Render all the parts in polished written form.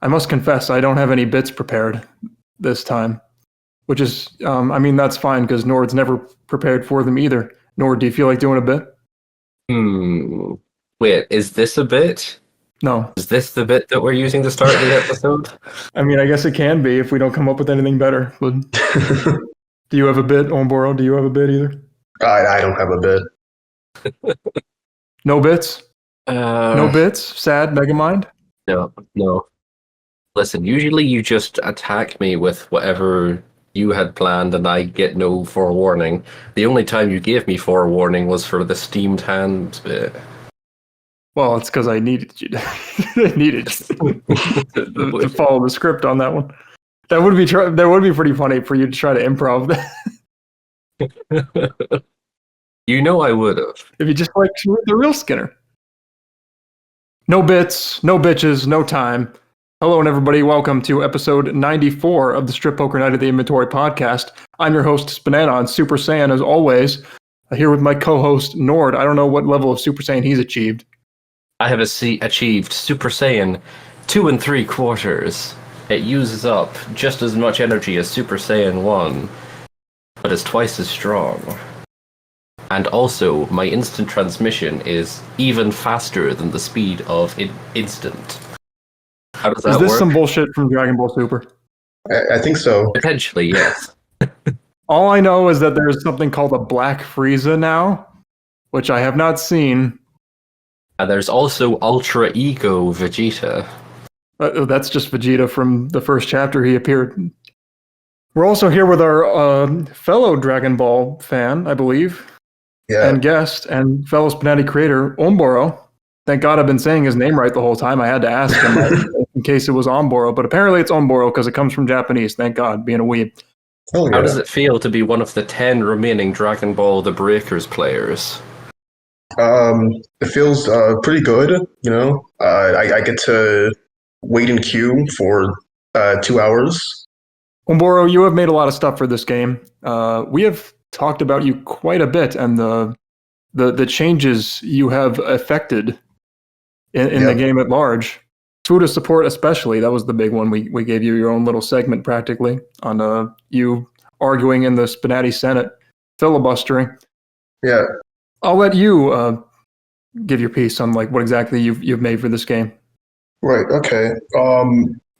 I must confess, I don't have any bits prepared this time, which is, that's fine because Nord's never prepared for them either. Nord, do you feel like doing a bit? Wait, is this a bit? No. Is this the bit that we're using to start the episode? I guess it can be if we don't come up with anything better. But do you have a bit, Onboro? Do you have a bit either? I don't have a bit. No bits? No bits? Sad Megamind? No. Listen, usually you just attack me with whatever you had planned and I get no forewarning. The only time you gave me forewarning was for the steamed hand bit. Well, it's because I needed you to, to follow the script on that one. That would be pretty funny for you to try to improv that. You know I would have. If you just like the real Skinner. No bits, no bitches, no time. Hello and everybody, welcome to episode 94 of the Strip Poker Night of the Inventory podcast. I'm your host, spnanon, Super Saiyan as always. Here with my co-host, Nord. I don't know what level of Super Saiyan he's achieved. I have achieved Super Saiyan 2 3/4. It uses up just as much energy as Super Saiyan 1, but is twice as strong. And also, my instant transmission is even faster than the speed of instant. How does that work? Is this some bullshit from Dragon Ball Super? I think so. Potentially, yes. All I know is that there's something called a Black Frieza now, which I have not seen. And there's also Ultra Ego Vegeta. That's just Vegeta from the first chapter he appeared. We're also here with our fellow Dragon Ball fan, I believe, and guest, and fellow SPNatI creator, Onboro. Thank God I've been saying his name right the whole time. I had to ask him in case it was Onboro, but apparently it's Onboro because it comes from Japanese. Thank God, being a weeb. Oh, yeah. How does it feel to be one of the 10 remaining Dragon Ball The Breakers players? It feels pretty good, you know. I get to wait in queue for 2 hours. Onboro, you have made a lot of stuff for this game. We have talked about you quite a bit and the changes you have affected in the game at large. Fuda support especially, that was the big one. We gave you your own little segment practically on you arguing in the SPNatI Senate, filibustering. Yeah. I'll let you give your piece on like what exactly you've made for this game. Right, okay.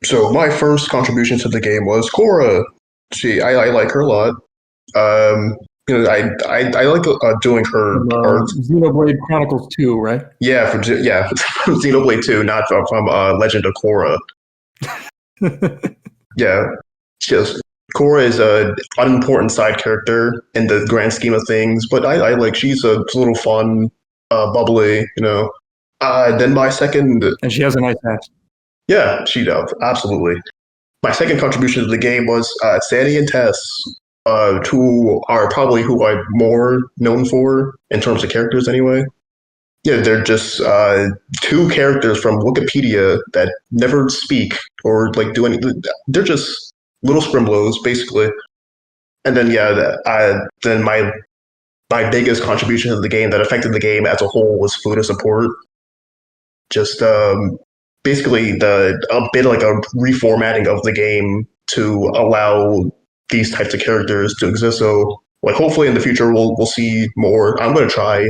So my first contribution to the game was Korra. I like her a lot. I like doing her art. Xenoblade Chronicles 2, right? Yeah, from Xenoblade 2, not from Legend of Korra. Yeah, Korra is an unimportant side character in the grand scheme of things, but I like she's a little fun, bubbly, you know. Then my second, and she has a nice ass. Yeah, she does absolutely. My second contribution to the game was Sanny and Tess. Who are probably who I'm more known for in terms of characters anyway. Yeah, they're just two characters from Wikipedia that never speak or like do anything. They're just little scrimblows, basically. And then then my biggest contribution to the game that affected the game as a whole was Fuda support. Just basically a bit like a reformatting of the game to allow these types of characters to exist. So like hopefully in the future we'll see more. I'm gonna try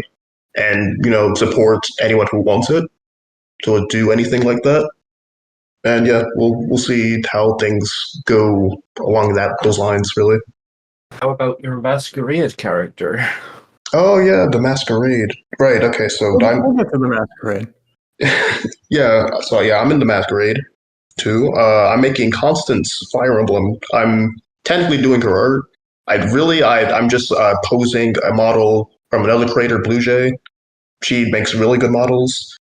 and support anyone who wants it to do anything like that. And yeah, we'll see how things go along those lines really. How about your Masquerade character? Oh yeah, the Masquerade. Right, okay, so we'll get to the Masquerade. I'm in the Masquerade too. I'm making Constance Fire Emblem. I'm technically doing her art. I'm just posing a model from another creator, Blue Jay. She makes really good models.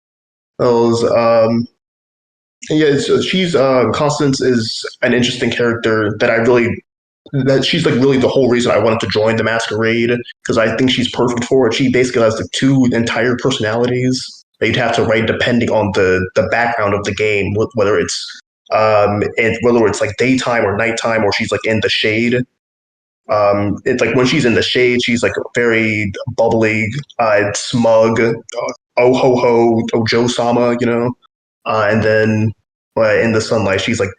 She's Constance is an interesting character that she's like really the whole reason I wanted to join the Masquerade because I think she's perfect for it. She basically has like two entire personalities that you'd have to write depending on the background of the game, whether it's and whether it's like daytime or nighttime, or she's like in the shade. It's like when she's in the shade, she's like very bubbly, smug, oh ho ho, oh Joe Sama, you know. And then but in the sunlight, she's like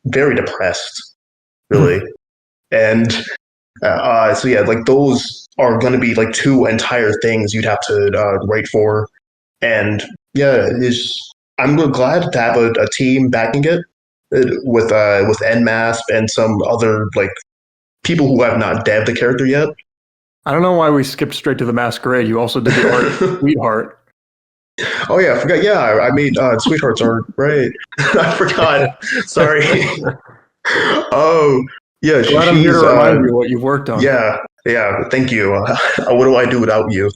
very depressed, really. And so yeah, like those are going to be like two entire things you'd have to write for. And yeah, I'm glad to have a team backing it with NMASP and some other like people who have not devved the character yet. I don't know why we skipped straight to the Masquerade. You also did the art Sweetheart. Oh yeah, I forgot. Yeah, I made Sweetheart's art. Right, I forgot. Sorry. Oh yeah, Glad I'm here to remind you what you've worked on. Yeah. Thank you. What do I do without you?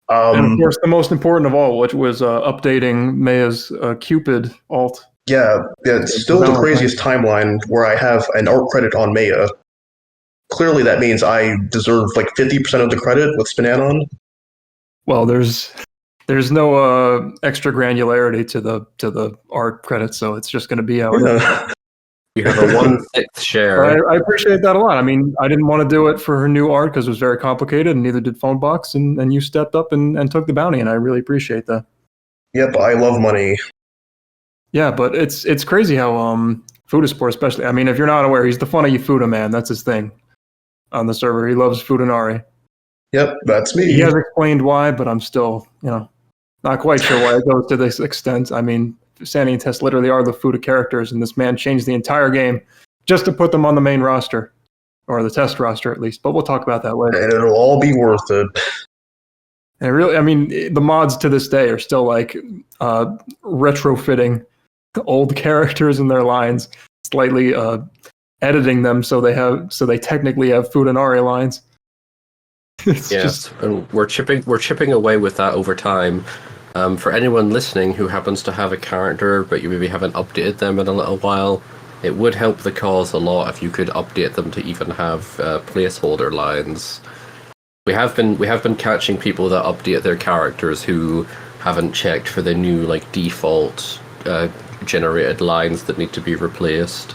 And of course, the most important of all, which was updating Maya's Cupid alt. Yeah, it's still the craziest timeline where I have an art credit on Maya. Clearly, that means I deserve like 50% of the credit with spnanon. Well, there's no extra granularity to the art credit, so it's just going to be how it is. You have a 1/6 share. I appreciate that a lot. I mean, I didn't want to do it for her new art because it was very complicated, and neither did Phonebox, and you stepped up and took the bounty, and I really appreciate that. Yep, I love money. Yeah, but it's crazy how Fudasport especially. I mean, if you're not aware, he's the funny Fuda man. That's his thing on the server. He loves Fudanari. Yep, that's me. He has explained why, but I'm still, not quite sure why it goes to this extent. I mean, Sanny and Tess literally are the Fuda characters, and this man changed the entire game just to put them on the main roster, or the test roster at least. But we'll talk about that later. And it'll all be worth it. And really, I mean, the mods to this day are still like retrofitting old characters in their lines, slightly editing them so they technically have Fudanari lines. And we're chipping away with that over time. For anyone listening who happens to have a character but you maybe haven't updated them in a little while, it would help the cause a lot if you could update them to even have placeholder lines. We have been catching people that update their characters who haven't checked for the new like default generated lines that need to be replaced.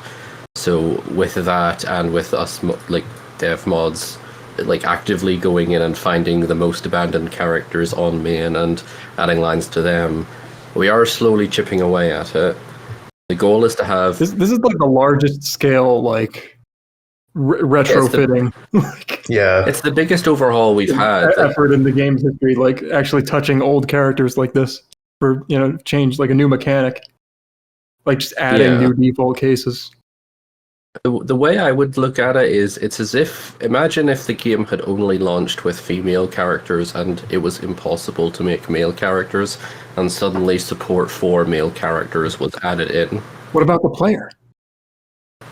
So with that, and with us like dev mods like actively going in and finding the most abandoned characters on main and adding lines to them, we are slowly chipping away at it. The goal is to have this is like the largest scale like retrofitting. It's the biggest overhaul we've had. Effort in the game's history, like actually touching old characters like this for change like a new mechanic, like just adding new default cases. The way I would look at it is, it's as if, imagine if the game had only launched with female characters and it was impossible to make male characters, and suddenly support for male characters was added in. What about the player?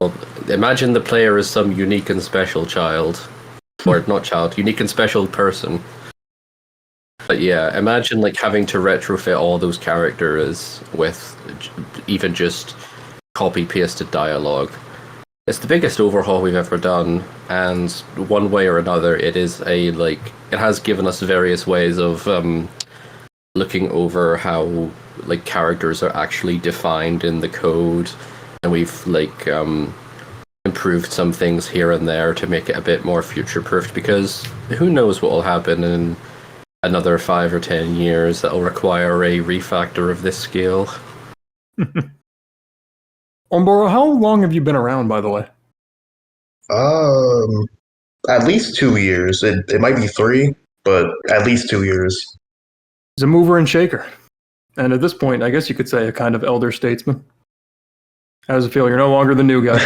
Well, imagine the player is some unique and special child. Or not child, unique and special person. But yeah, imagine like having to retrofit all those characters with even just copy-pasted dialogue. It's the biggest overhaul we've ever done, and one way or another, it has given us various ways of looking over how like characters are actually defined in the code, and we've improved some things here and there to make it a bit more future-proofed, because who knows what will happen in another 5 or 10 years that will require a refactor of this scale. Onboro, how long have you been around, by the way? At least 2 years. It might be 3, but at least 2 years. He's a mover and shaker. And at this point, I guess you could say a kind of elder statesman. How does it feel? You're no longer the new guy.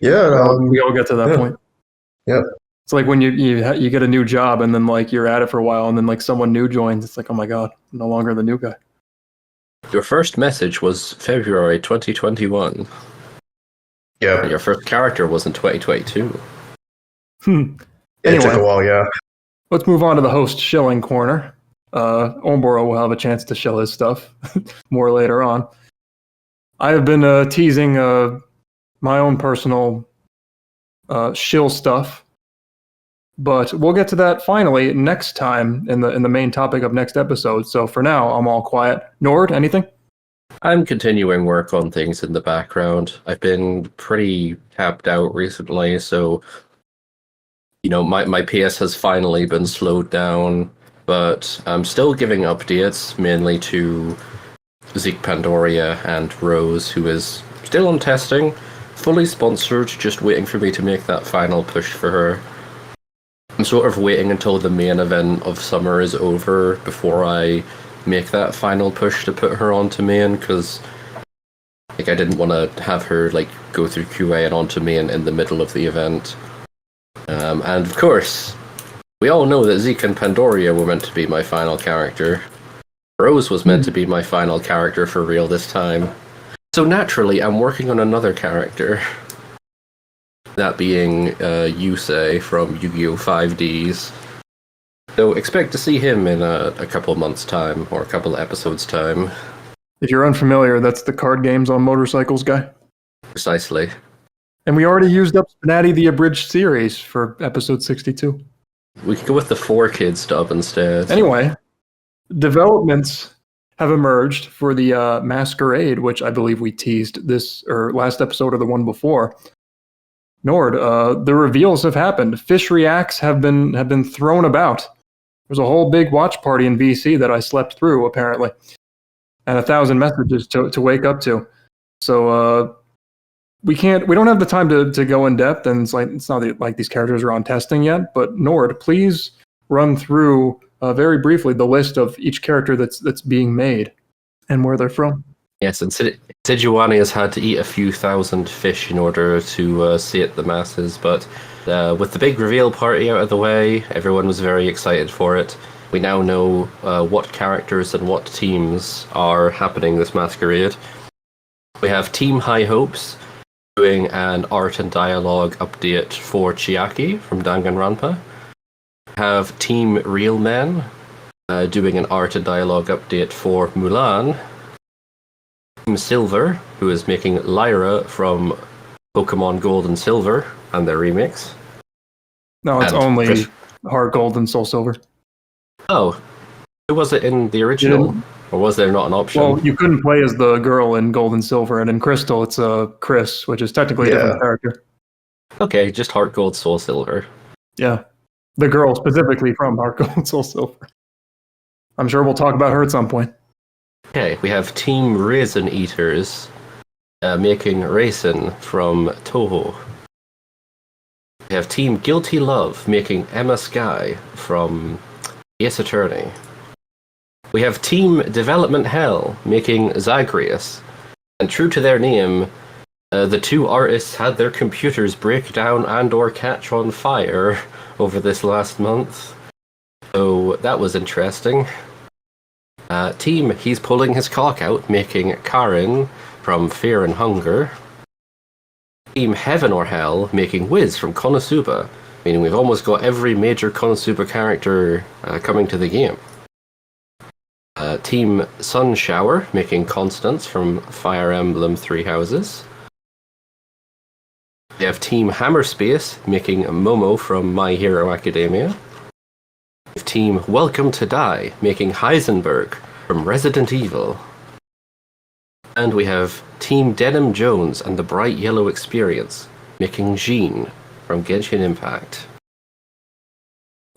Yeah. We all get to that point. Yep. It's like when you get a new job and then like you're at it for a while and then like someone new joins. It's like, oh my God, I'm no longer the new guy. Your first message was February 2021. Yeah. Your first character was in 2022. Anyway, it took a while, yeah. Let's move on to the host Shilling corner. Onboro will have a chance to shill his stuff more later on. I have been teasing my own personal shill stuff, but we'll get to that finally next time in the main topic of next episode. So for now, I'm all quiet. Nord, anything? I'm continuing work on things in the background. I've been pretty tapped out recently, so my PS has finally been slowed down, but I'm still giving updates mainly to Zeke Pandoria and Rose, who is still on testing, fully sponsored, just waiting for me to make that final push for her. I'm sort of waiting until the main event of summer is over before I make that final push to put her onto main, because like I didn't want to have her like go through QA and onto main in the middle of the event. And of course, we all know that Zeke and Pandoria were meant to be my final character. Rose was meant to be my final character for real this time. So naturally, I'm working on another character. That being Yusei from Yu-Gi-Oh! 5Ds. So expect to see him in a couple months' time, or a couple of episodes' time. If you're unfamiliar, that's the card games on motorcycles guy. Precisely. And we already used up SPNatI the Abridged series for episode 62. We could go with the 4Kids dub instead. Anyway, developments have emerged for the Masquerade, which I believe we teased this or last episode or the one before. Nord, the reveals have happened. Fish reacts have been thrown about. There's a whole big watch party in VC that I slept through, apparently, and 1,000 messages to wake up to. So we don't have the time to go in depth, and it's not like these characters are on testing yet. But Nord, please run through very briefly the list of each character that's being made and where they're from. Yes, and Sejuani has had to eat a few thousand fish in order to sate the masses, but with the big reveal party out of the way, everyone was very excited for it. We now know what characters and what teams are happening this Masquerade. We have Team High Hopes doing an art and dialogue update for Chiaki from Danganronpa. We have Team Real Men doing an art and dialogue update for Mulan. Team Silver, who is making Lyra from Pokemon Gold and Silver and their remix. No, it's only Heart Gold and Soul Silver. Oh, who was it in the original? Or was there not an option? Well, you couldn't play as the girl in Gold and Silver, and in Crystal, it's Chris, which is technically a different character. Okay, just Heart Gold, Soul Silver. Yeah, the girl specifically from Heart Gold, Soul Silver. I'm sure we'll talk about her at some point. Okay, we have Team Raisin Eaters making Raisin from Toho. We have Team Guilty Love making Emma Sky from Ace Attorney. We have Team Development Hell making Zagreus. And true to their name, the two artists had their computers break down and or catch on fire over this last month. So that was interesting. Team He's Pulling His Cock Out making Karin from Fear and Hunger. Team Heaven or Hell making Wiz from Konosuba, meaning we've almost got every major Konosuba character coming to the game. Team Sun Shower making Constance from Fire Emblem Three Houses. We have Team Hammerspace making Momo from My Hero Academia. We have Team Welcome to Die making Heisenberg from Resident Evil. And we have Team Denim Jones and the Bright Yellow Experience making Jean from Genshin Impact.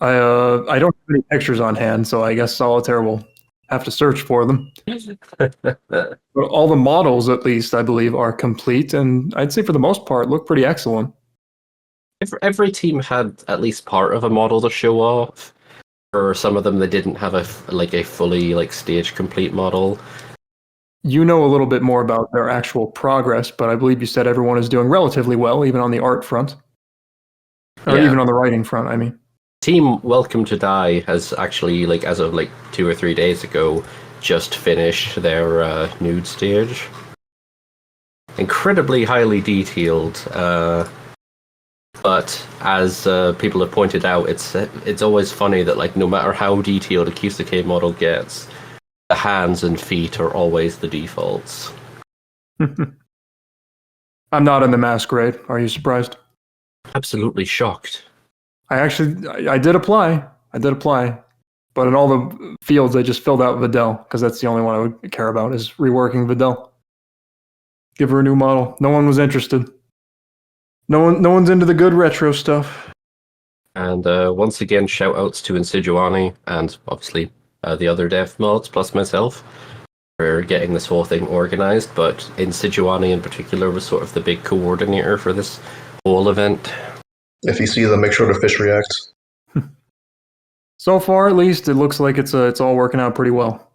I don't have any pictures on hand, so I guess Solitaire will have to search for them. But all the models, at least, I believe, are complete, and I'd say for the most part, look pretty excellent. Every team had at least part of a model to show off. For some of them, they didn't have a fully stage complete model. You know a little bit more about their actual progress, but I believe you said everyone is doing relatively well, even on the art front. Or even on the writing front, I mean. Team Welcome to Die has actually, as of 2 or 3 days ago, just finished their nude stage. Incredibly highly detailed, but as people have pointed out, it's always funny that no matter how detailed a Kyusuke model gets, the hands and feet are always the defaults. I'm not in the Masquerade. Are you surprised? Absolutely shocked. I did apply. But in all the fields, I just filled out Videl, because that's the only one I would care about, is reworking Videl. Give her a new model. No one was interested. No one's into the good retro stuff. And once again, shout outs to Insidiouani and obviously the other dev mods plus myself. for getting this whole thing organized, but Insidiani in particular was sort of the big coordinator for this whole event. If you see them, make sure to fish react. So far, at least, it looks like it's all working out pretty well.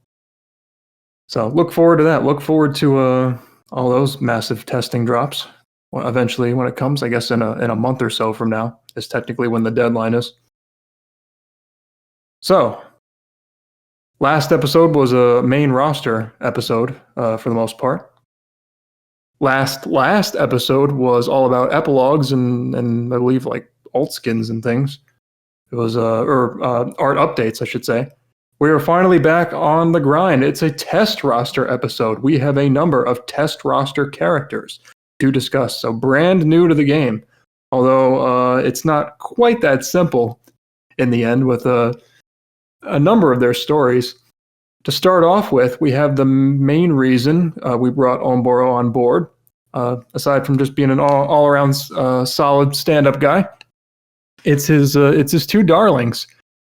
So look forward to that. Look forward to all those massive testing drops. Well, eventually, when it comes, I guess in a month or so from now is technically when the deadline is. So, last episode was a main roster episode for the most part. Last episode was all about epilogues and I believe like alt skins and things. It was art updates, I should say. We are finally back on the grind. It's a test roster episode. We have a number of test roster characters to discuss. So brand new to the game, although it's not quite that simple in the end with a number of their stories. To start off with, we have the main reason we brought Onboro on board, aside from just being an all-around solid stand-up guy. It's his two darlings,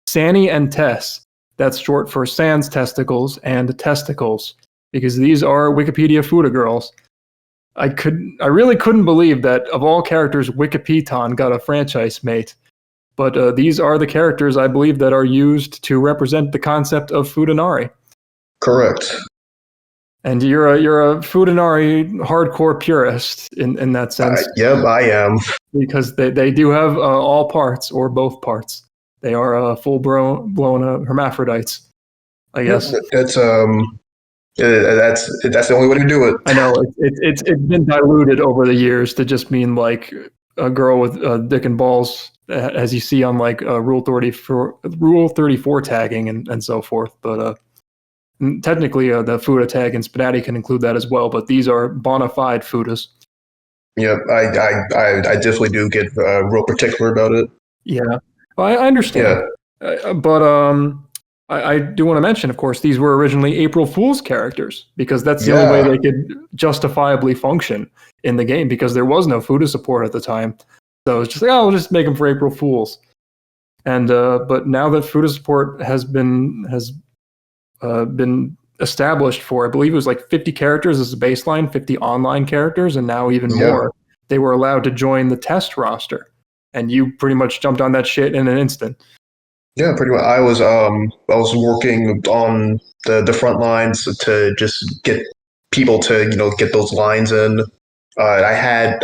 Sanny and Tess. That's short for Sans Testicles and Testicles, because these are Wikipedia Fuda girls. I really couldn't believe that of all characters, Wikipedia got a franchise mate. But these are the characters, I believe, that are used to represent the concept of Fudanari. Correct. And you're a Fudanari hardcore purist in that sense. Yep, I am. Because they do have all parts or both parts. They are full-blown hermaphrodites, I guess. That's the only way to do it. I know it's been diluted over the years to just mean like a girl with dick and balls, as you see on like Rule 34 tagging and so forth. But technically, the Fuda tag in SPNatI can include that as well. But these are bona fide Fudas. Yep, I definitely do get real particular about it. Yeah, well, I understand. Yeah. But I do want to mention, of course, these were originally April Fool's characters because that's the only way they could justifiably function in the game because there was no Fuda support at the time. So it's just like, we'll just make them for April Fools. And but now that Fuda support has been established for, I believe it was like 50 characters as a baseline, 50 online characters, and now even more. They were allowed to join the test roster, and you pretty much jumped on that shit in an instant. Yeah, pretty much. I was working on the front lines to just get people to get those lines in. I had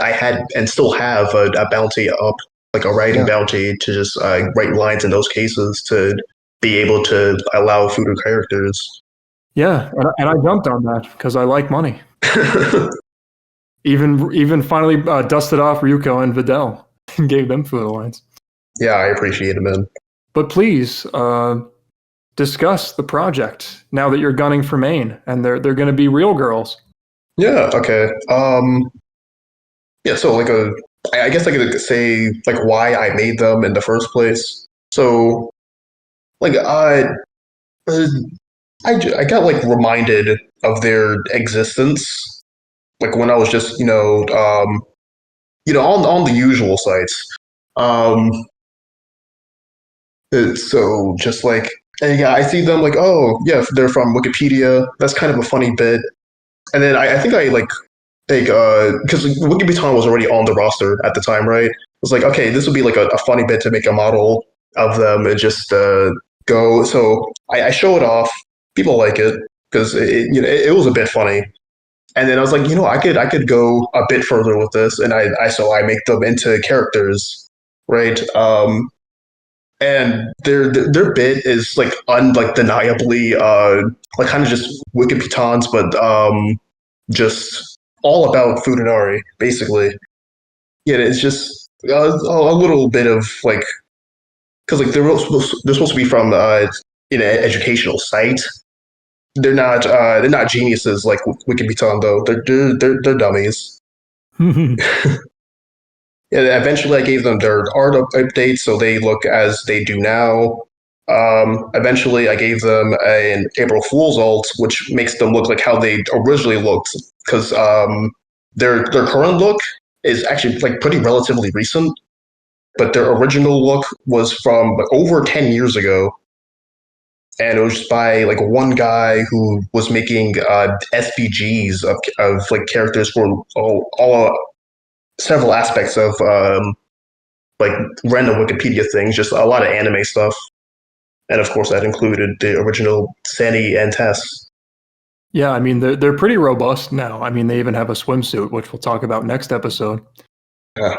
and still have a bounty up, like a writing bounty to just write lines in those cases to be able to allow Fuda characters. Yeah, and I jumped on that because I like money. even finally dusted off Ryuko and Videl and gave them Fuda lines. Yeah, I appreciate it, man. But please discuss the project now that you're gunning for main, and they're going to be real girls. Yeah. Okay. Yeah. So I guess I could say like why I made them in the first place. So I got like reminded of their existence like when I was just on the usual sites. So just like, and yeah, I see them like, oh yeah, they're from Wikipedia. That's kind of a funny bit. And then I think because Wikipedia was already on the roster at the time, right? I was like, okay, this would be like a funny bit to make a model of them and just go. So I show it off. People like it because it was a bit funny. And then I was like, I could go a bit further with this, and I make them into characters, right? And their bit is like undeniably like kind of just Wikipitons, but just all about Fudanari, basically. Yeah, it's just a little bit of like because like they're supposed to be from an educational site. They're not geniuses like Wikipiton though. They're dummies. Yeah, eventually I gave them their art updates so they look as they do now. Eventually I gave them an April Fool's alt, which makes them look like how they originally looked, because their current look is actually like pretty relatively recent, but their original look was from over 10 years ago. and it was just by like one guy who was making SVGs of like characters for all several aspects of like random Wikipedia things, just a lot of anime stuff, and of course that included the original Sanny and Tess. Yeah, I mean they're pretty robust now. I mean they even have a swimsuit, which we'll talk about next episode. Yeah.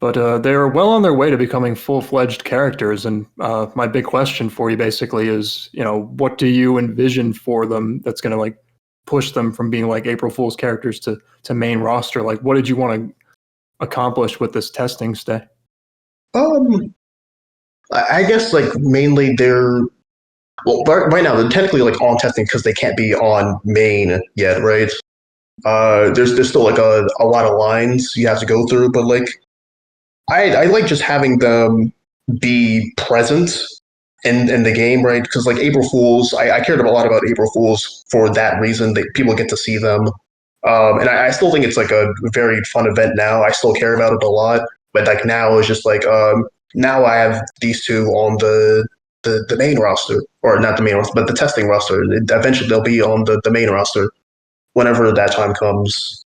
But they're well on their way to becoming full-fledged characters. And my big question for you basically is, what do you envision for them that's going to like push them from being like April Fool's characters to main roster? Like, what did you want to accomplish with this testing stay? I guess like mainly they're right now they're technically like on testing because they can't be on main yet, right? There's still like a lot of lines you have to go through, but like I like just having them be present in the game, right? Because like April Fools, I cared a lot about April Fools for that reason that people get to see them. And I still think it's like a very fun event now. I still care about it a lot, but like now it's just like now I have these two on the main roster, or not the main roster, but the testing roster. Eventually they'll be on the main roster whenever that time comes.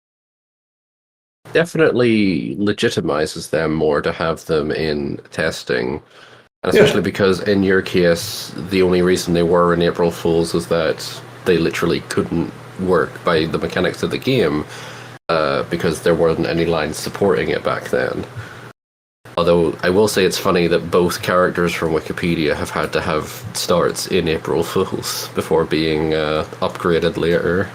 Definitely legitimizes them more to have them in testing. And especially because in your case, the only reason they were in April Fools is that they literally couldn't work by the mechanics of the game because there weren't any lines supporting it back then. Although I will say it's funny that both characters from Wikipedia have had to have starts in April Fools before being upgraded later.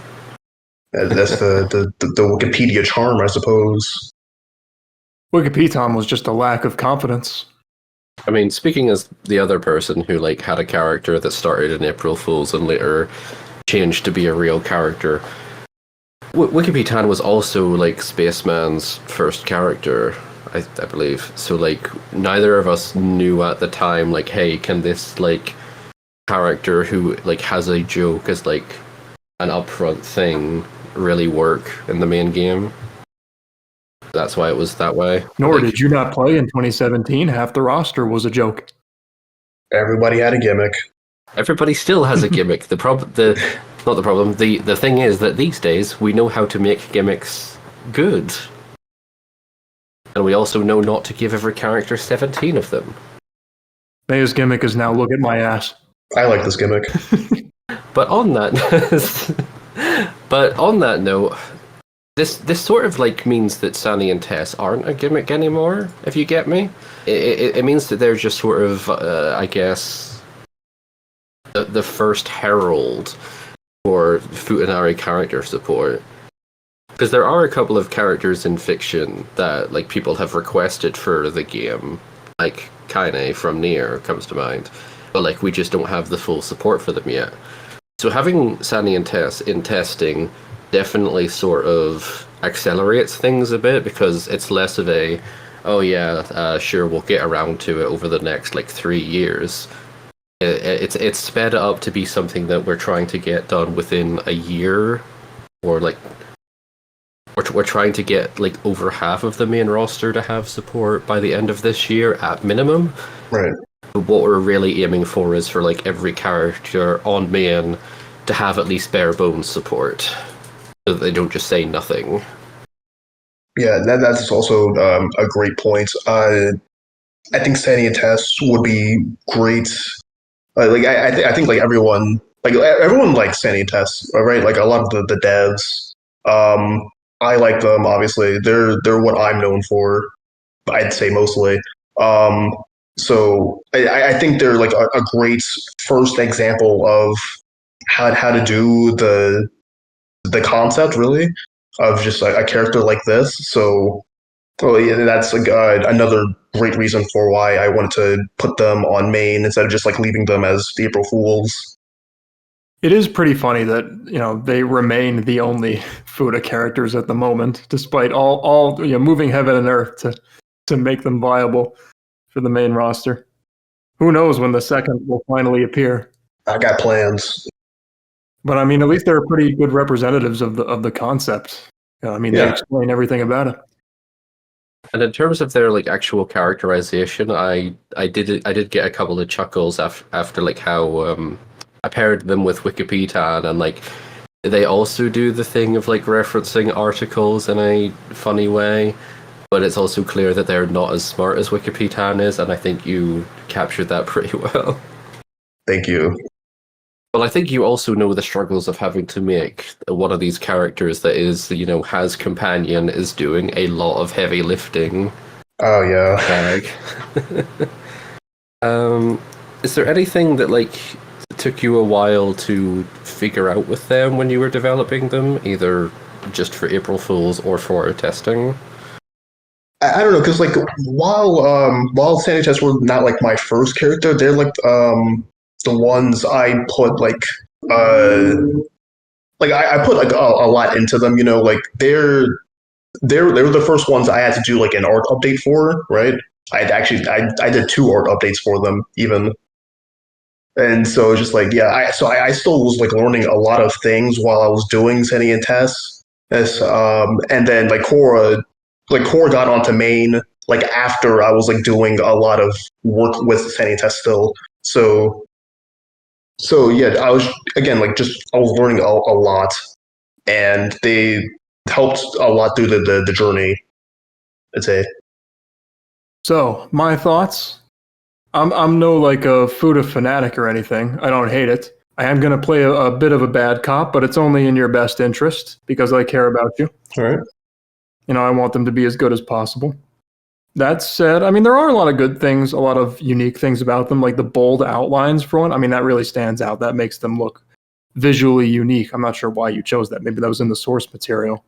That's the Wikipedia charm, I suppose. Wikipedia was just a lack of confidence. I mean, speaking as the other person who like had a character that started in April Fools and later changed to be a real character, Wikipedia was also like Spaceman's first character, I believe. So like neither of us knew at the time like, hey, can this like character who like has a joke as like an upfront thing really work in the main game? That's why it was that way. Nor did you not play in 2017. Half the roster was a joke. Everybody had a gimmick. Everybody still has a gimmick. The thing is that these days we know how to make gimmicks good. And we also know not to give every character 17 of them. Maya's gimmick is now look at my ass. I like this gimmick. But on that note, this sort of like means that Sanny and Tess aren't a gimmick anymore, if you get me. It means that they're just sort of, I guess, the first herald for Futanari character support. Because there are a couple of characters in fiction that like people have requested for the game, like Kaine from Nier comes to mind, but like we just don't have the full support for them yet. So having Sanny and Tess in testing definitely sort of accelerates things a bit because it's less of a, oh yeah, sure, we'll get around to it over the next like 3 years. It's sped up to be something that we're trying to get done within a year, or like we're trying to get like over half of the main roster to have support by the end of this year at minimum. Right. But what we're really aiming for is for like every character on main to have at least bare bones support, so that they don't just say nothing. Yeah, that's also a great point. I think Sandy and Tess would be great. I think like everyone likes Sandy and Tess, right? Like a lot of the devs. I like them. Obviously, they're what I'm known for. I'd say mostly. So I think they're like a great first example of how to do the concept really of just a character like this. So yeah, that's another great reason for why I wanted to put them on main instead of just like leaving them as the April Fools. It is pretty funny that they remain the only Fuda characters at the moment, despite all moving heaven and earth to make them viable for the main roster. Who knows when the second will finally appear? I got plans. But I mean, at least they're pretty good representatives of the concept. They explain everything about it. And in terms of their like actual characterization, I did get a couple of chuckles after like how I paired them with Wikipedia, and like they also do the thing of like referencing articles in a funny way, but it's also clear that they're not as smart as Wikipedia is, and I think you captured that pretty well. Thank you. Well, I think you also know the struggles of having to make one of these characters that is, has companion, is doing a lot of heavy lifting. Oh yeah. Bag. Is there anything that like took you a while to figure out with them when you were developing them, either just for April Fools or for testing? I don't know, because like while Sanny and Tess were not like my first character, they're like the ones I put uh I put like a lot into them. Like they're the first ones I had to do like an art update for, right? I did 2 art updates for them even. And so it's just like, yeah, I still was like learning a lot of things while I was doing Sanny and Tess. And then Cora got onto main like after I was like doing a lot of work with Sanny and Tess still. So yeah, I was again like just I was learning a lot, and they helped a lot through the journey. I'd say. So my thoughts. I'm no like a Fuda fanatic or anything. I don't hate it. I am going to play a bit of a bad cop, but it's only in your best interest because I care about you. All right. I want them to be as good as possible. That said, I mean, there are a lot of good things, a lot of unique things about them, like the bold outlines for one. I mean, that really stands out. That makes them look visually unique. I'm not sure why you chose that. Maybe that was in the source material.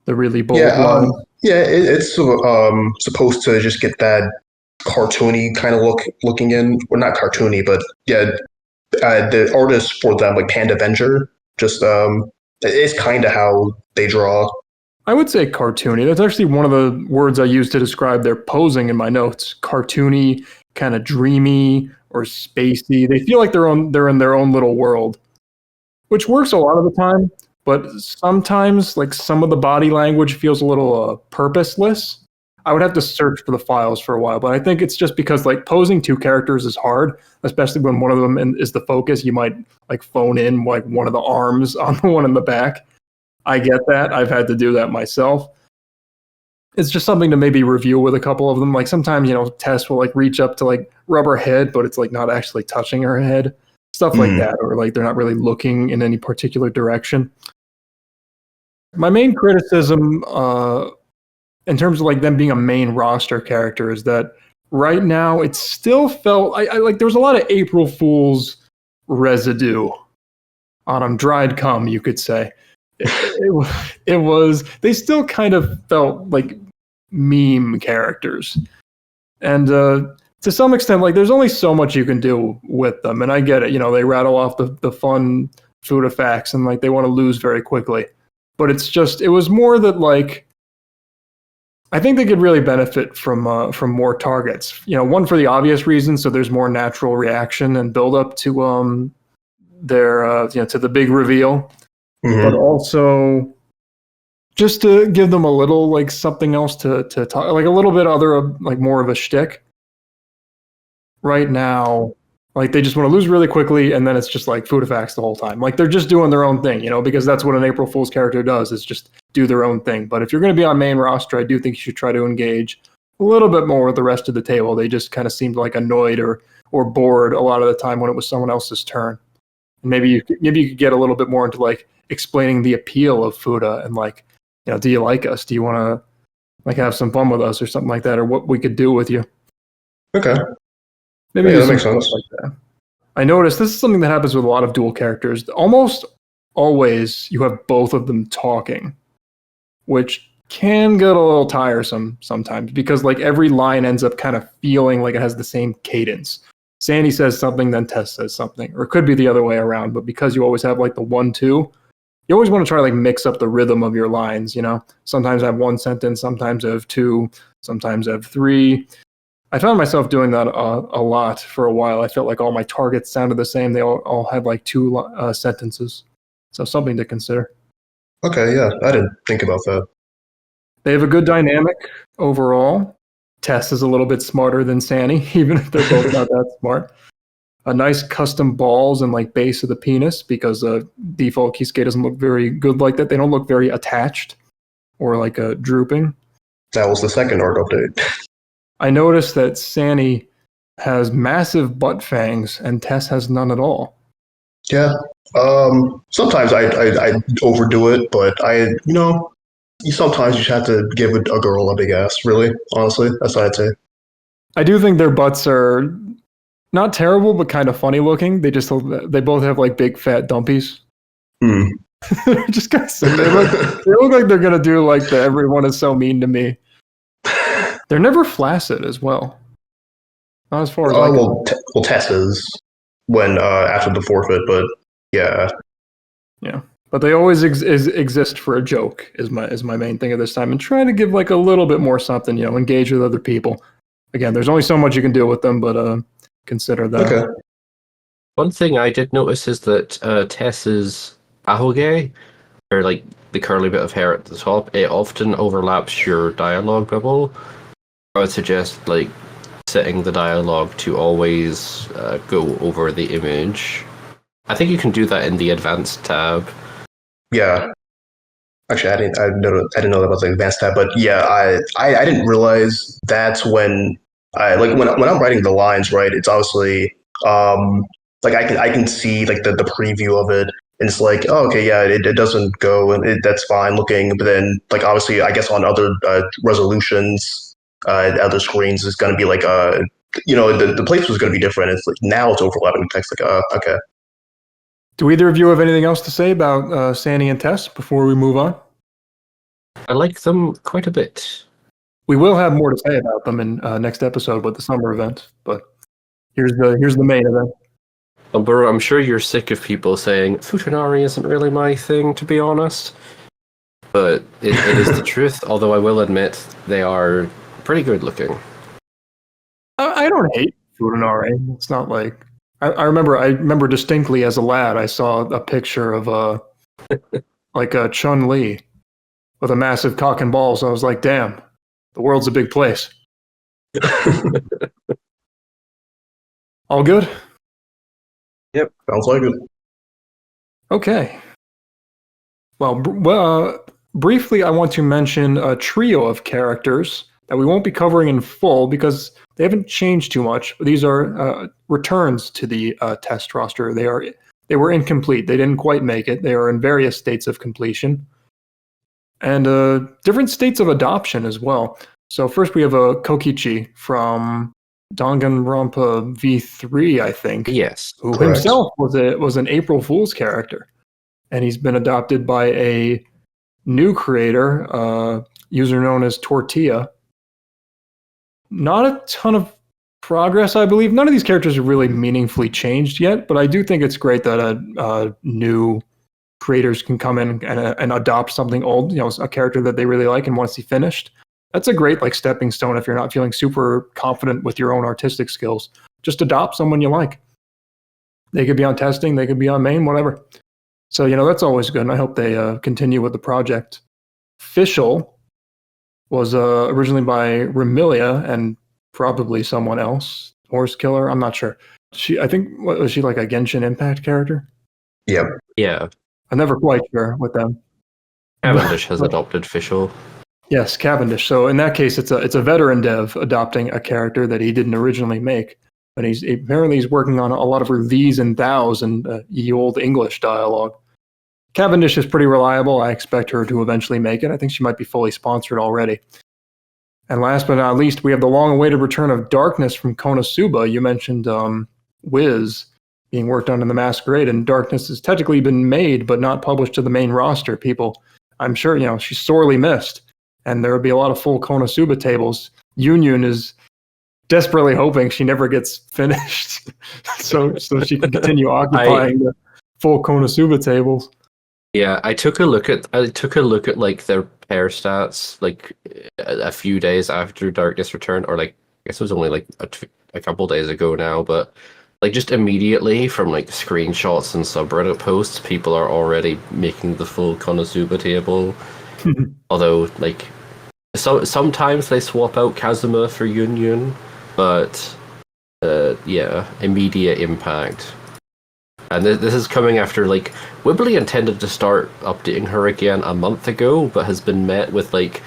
The really bold line. It's supposed to just get that cartoony kind of looking in. Well, not cartoony, but yeah, the artist for them, like Panda Avenger, just it's kind of how they draw. I would say cartoony. That's actually one of the words I use to describe their posing in my notes. Cartoony, kind of dreamy or spacey. They feel like they're in their own little world, which works a lot of the time. But sometimes, like some of the body language feels a little purposeless. I would have to search for the files for a while, but I think it's just because like posing 2 characters is hard, especially when one of them is the focus. You might like phone in like one of the arms on the one in the back. I get that. I've had to do that myself. It's just something to maybe review with a couple of them. Like sometimes, Tess will like reach up to like rub her head, but it's like not actually touching her head. Stuff like that, or like they're not really looking in any particular direction. My main criticism, in terms of like them being a main roster character, is that right now it still felt I like there was a lot of April Fool's residue on them, dried cum, you could say. It was they still kind of felt like meme characters, and to some extent, like there's only so much you can do with them, and I get it. They rattle off the fun Fuda facts, and like they want to lose very quickly, but it was more that like I think they could really benefit from more targets. One for the obvious reason, so there's more natural reaction and build up to their to the big reveal. Mm-hmm. But also just to give them a little like something else to talk, like a little bit other like more of a shtick. Right now, like they just want to lose really quickly, and then it's just like Fuda facts the whole time. Like they're just doing their own thing, because that's what an April Fool's character does, is just do their own thing. But if you're going to be on main roster, I do think you should try to engage a little bit more with the rest of the table. They just kind of seemed like annoyed or bored a lot of the time when it was someone else's turn. And maybe you could get a little bit more into like explaining the appeal of Fuda and like, do you like us? Do you want to like have some fun with us or something like that, or what we could do with you? Okay. Maybe that makes sense. Like that. I noticed this is something that happens with a lot of dual characters. Almost always you have both of them talking, which can get a little tiresome sometimes because like every line ends up kind of feeling like it has the same cadence. Sandy says something, then Tess says something, or it could be the other way around. But because you always have like the 1-2, you always want to try to like mix up the rhythm of your lines. Sometimes I have 1 sentence, sometimes I have 2, sometimes I have 3. I found myself doing that a lot for a while. I felt like all my targets sounded the same. They all had like 2 sentences. So something to consider. Okay, yeah, I didn't think about that. They have a good dynamic overall. Tess is a little bit smarter than Sanny, even if they're both not that smart. A nice custom balls and like base of the penis, because default Kisuke doesn't look very good like that. They don't look very attached or like drooping. That was the second art update. I noticed that Sanny has massive butt fangs and Tess has none at all. Yeah. Sometimes I overdo it, but sometimes you just have to give a girl a big ass. Really, honestly, that's what I'd say. I do think their butts are not terrible, but kind of funny looking. They both have like big fat dumpies. They're just kind of sick. They look like they're gonna do like the everyone is so mean to me. They're never flaccid as well. Not as far as I can. Well, Tess is when after the forfeit, but yeah. But they always exist for a joke. Is my main thing at this time, and try to give like a little bit more something. Engage with other people. Again, there's only so much you can do with them, but consider that. Okay. One thing I did notice is that Tess's ahoge, or like the curly bit of hair at the top, it often overlaps your dialogue bubble. I would suggest like setting the dialogue to always go over the image. I think you can do that in the advanced tab. Yeah. Actually, I didn't know that about the advanced tab, but yeah, I didn't realize that's when when I'm writing the lines, right? It's obviously like I can see like the preview of it, and it's like, oh, okay, yeah, it doesn't go, and that's fine looking, but then like obviously I guess on other resolutions, other screens is going to be like the place was going to be different. It's like now it's overlapping text. Like okay. Do either of you have anything else to say about Sanny and Tess before we move on? I like them quite a bit. We will have more to say about them in next episode with the summer event, but here's the main event. Onboro, I'm sure you're sick of people saying Futanari isn't really my thing, to be honest. But it is the truth, although I will admit they are pretty good looking. I don't hate Futanari. It's not like... I remember distinctly as a lad, I saw a picture of like a Chun-Li with a massive cock and balls. I was like, damn, the world's a big place. All good? Yep, sounds like it. Okay. Well, briefly, I want to mention a trio of characters that we won't be covering in full because they haven't changed too much. These are returns to the test roster. They were incomplete. They didn't quite make it. They are in various states of completion and different states of adoption as well. So first we have a Kokichi from Danganronpa V3, I think. Yes, who correct. Himself was an April Fool's character, and he's been adopted by a new creator, user known as Tortilla. Not a ton of progress, I believe. None of these characters are really meaningfully changed yet, but I do think it's great that new creators can come in and adopt something old, a character that they really like and want to see finished. That's a great stepping stone if you're not feeling super confident with your own artistic skills. Just adopt someone you like. They could be on testing, they could be on main, whatever. So, that's always good, and I hope they continue with the project. Fischl was originally by Remilia and probably someone else. Horse Killer, I'm not sure. I think, was she like a Genshin Impact character? Yep. Yeah. I'm never quite sure with them. Cavendish has adopted Fischl. Yes, Cavendish. So in that case, it's a veteran dev adopting a character that he didn't originally make. But he's working on a lot of her these and thous and ye old English dialogue. Cavendish is pretty reliable. I expect her to eventually make it. I think she might be fully sponsored already. And last but not least, we have the long-awaited return of Darkness from Konosuba. You mentioned Wiz being worked on in the Masquerade, and Darkness has technically been made but not published to the main roster. People, I'm sure, she's sorely missed. And there will be a lot of full Konosuba tables. Union is desperately hoping she never gets finished so she can continue occupying the full Konosuba tables. Yeah, I took a look at like their pair stats like a few days after Darkness returned, or like I guess it was only like a couple days ago now, but like just immediately from like screenshots and subreddit posts, people are already making the full Konosuba table. Although like So sometimes they swap out Kazuma for Yun, but yeah, immediate impact. And this is coming after, like, Wibbly intended to start updating her again a month ago, but has been met with, like,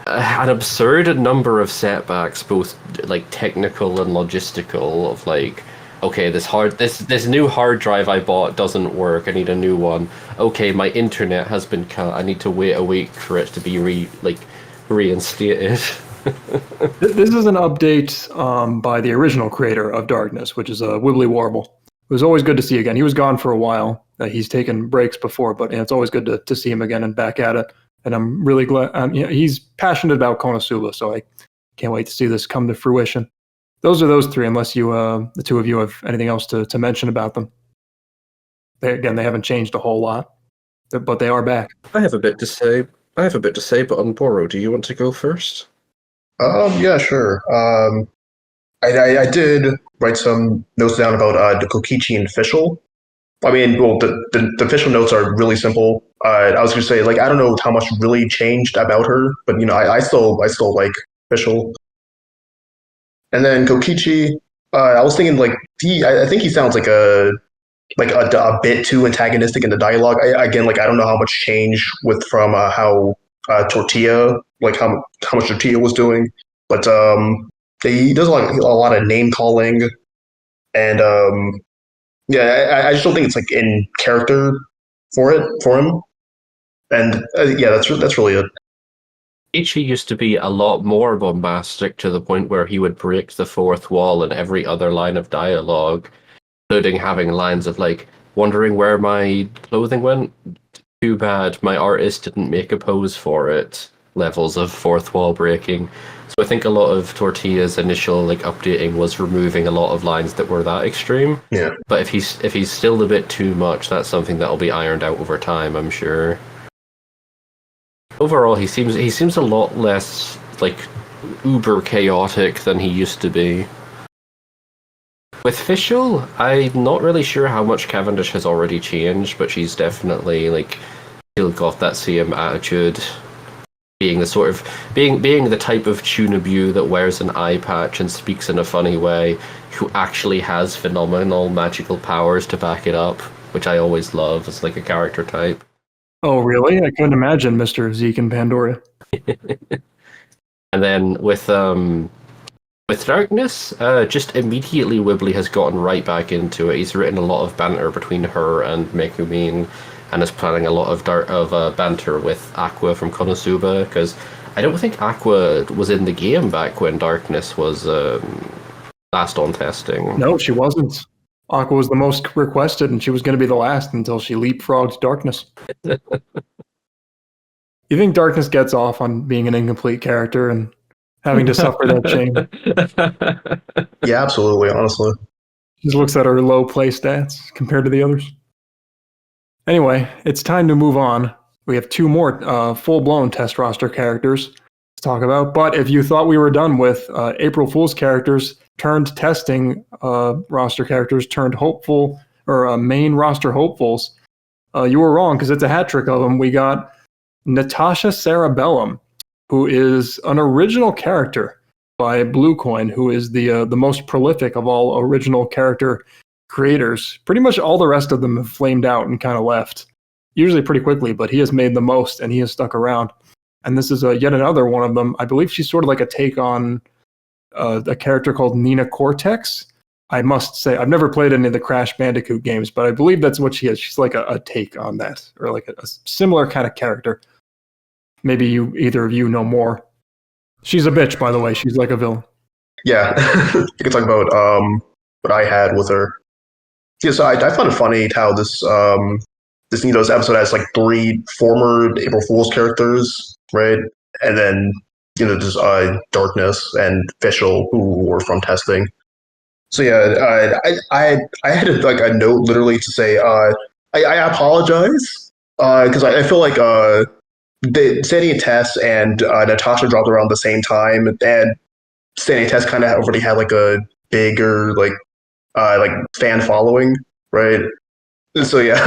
an absurd number of setbacks, both, like, technical and logistical, of, like, okay, this new hard drive I bought doesn't work, I need a new one. Okay, my internet has been cut, I need to wait a week for it to be reinstated. This is an update by the original creator of Darkness, which is Wibbly Warble. It was always good to see again. He was gone for a while. He's taken breaks before, but it's always good to see him again and back at it. And I'm really glad. He's passionate about Konosuba, so I can't wait to see this come to fruition. Those are those three, unless you, the two of you, have anything else to mention about them. They haven't changed a whole lot, but they are back. I have a bit to say, but Onboro, do you want to go first? Yeah, sure. I did write some notes down about the Kokichi and Fischl. I mean, well, the Fischl notes are really simple. I was going to say, like, I don't know how much really changed about her, but I still like Fischl. And then Kokichi, I was thinking, like, I think he sounds like a bit too antagonistic in the dialogue. I don't know how much change from how Tortilla, like how much Tortilla was doing, but he does a lot of name calling, and I just don't think it's like in character for him. And that's really it. Ichi used to be a lot more bombastic, to the point where he would break the fourth wall in every other line of dialogue, including having lines of, like, wondering where my clothing went. Too bad my artist didn't make a pose for it. Levels of fourth wall breaking. So I think a lot of Tortilla's initial, like, updating was removing a lot of lines that were that extreme. Yeah. But if he's still a bit too much, that's something that'll be ironed out over time, I'm sure. Overall, he seems a lot less, like, uber chaotic than he used to be. With Fischl, I'm not really sure how much Cavendish has already changed, but she's definitely, like, still got that same attitude. Being the sort of being the type of Tunabu that wears an eye patch and speaks in a funny way, who actually has phenomenal magical powers to back it up, which I always love as, like, a character type. Oh, really? I couldn't imagine Mr. Zeke and Pandora. And then with Darkness, just immediately Wibbly has gotten right back into it. He's written a lot of banter between her and Megumin, and is planning a lot of banter with Aqua from Konosuba, because I don't think Aqua was in the game back when Darkness was last on testing. No, she wasn't. Aqua was the most requested, and she was going to be the last until she leapfrogged Darkness. You think Darkness gets off on being an incomplete character and having to suffer that shame? Yeah, absolutely, honestly. She just looks at her low play stats compared to the others. Anyway, it's time to move on. We have two more full-blown test roster characters to talk about, but if you thought we were done with April Fool's characters turned testing roster characters turned hopeful, or main roster hopefuls, you were wrong, because it's a hat trick of them. We got Natasha Cerebellum, who is an original character by Bluecoin, who is the most prolific of all original character creators. Pretty much all the rest of them have flamed out and kind of left, usually pretty quickly, but he has made the most, and he has stuck around. And this is yet another one of them. I believe she's sort of like a take on a character called Nina Cortex. I must say, I've never played any of the Crash Bandicoot games, but I believe that's what she is. She's like a take on that, or like a similar kind of character. Maybe either of you know more. She's a bitch, by the way. She's like a villain. Yeah, you can talk about what I had with her. Yeah, so I found it funny how this episode has like 3 former April Fool's characters, right? And then there's Darkness and Fischl, who were from testing. So yeah, I had a note literally to say I apologize because I feel like Sanny and Tess and Natasha dropped around the same time, and Sanny and Tess kind of already had like a bigger like fan following, right? So yeah,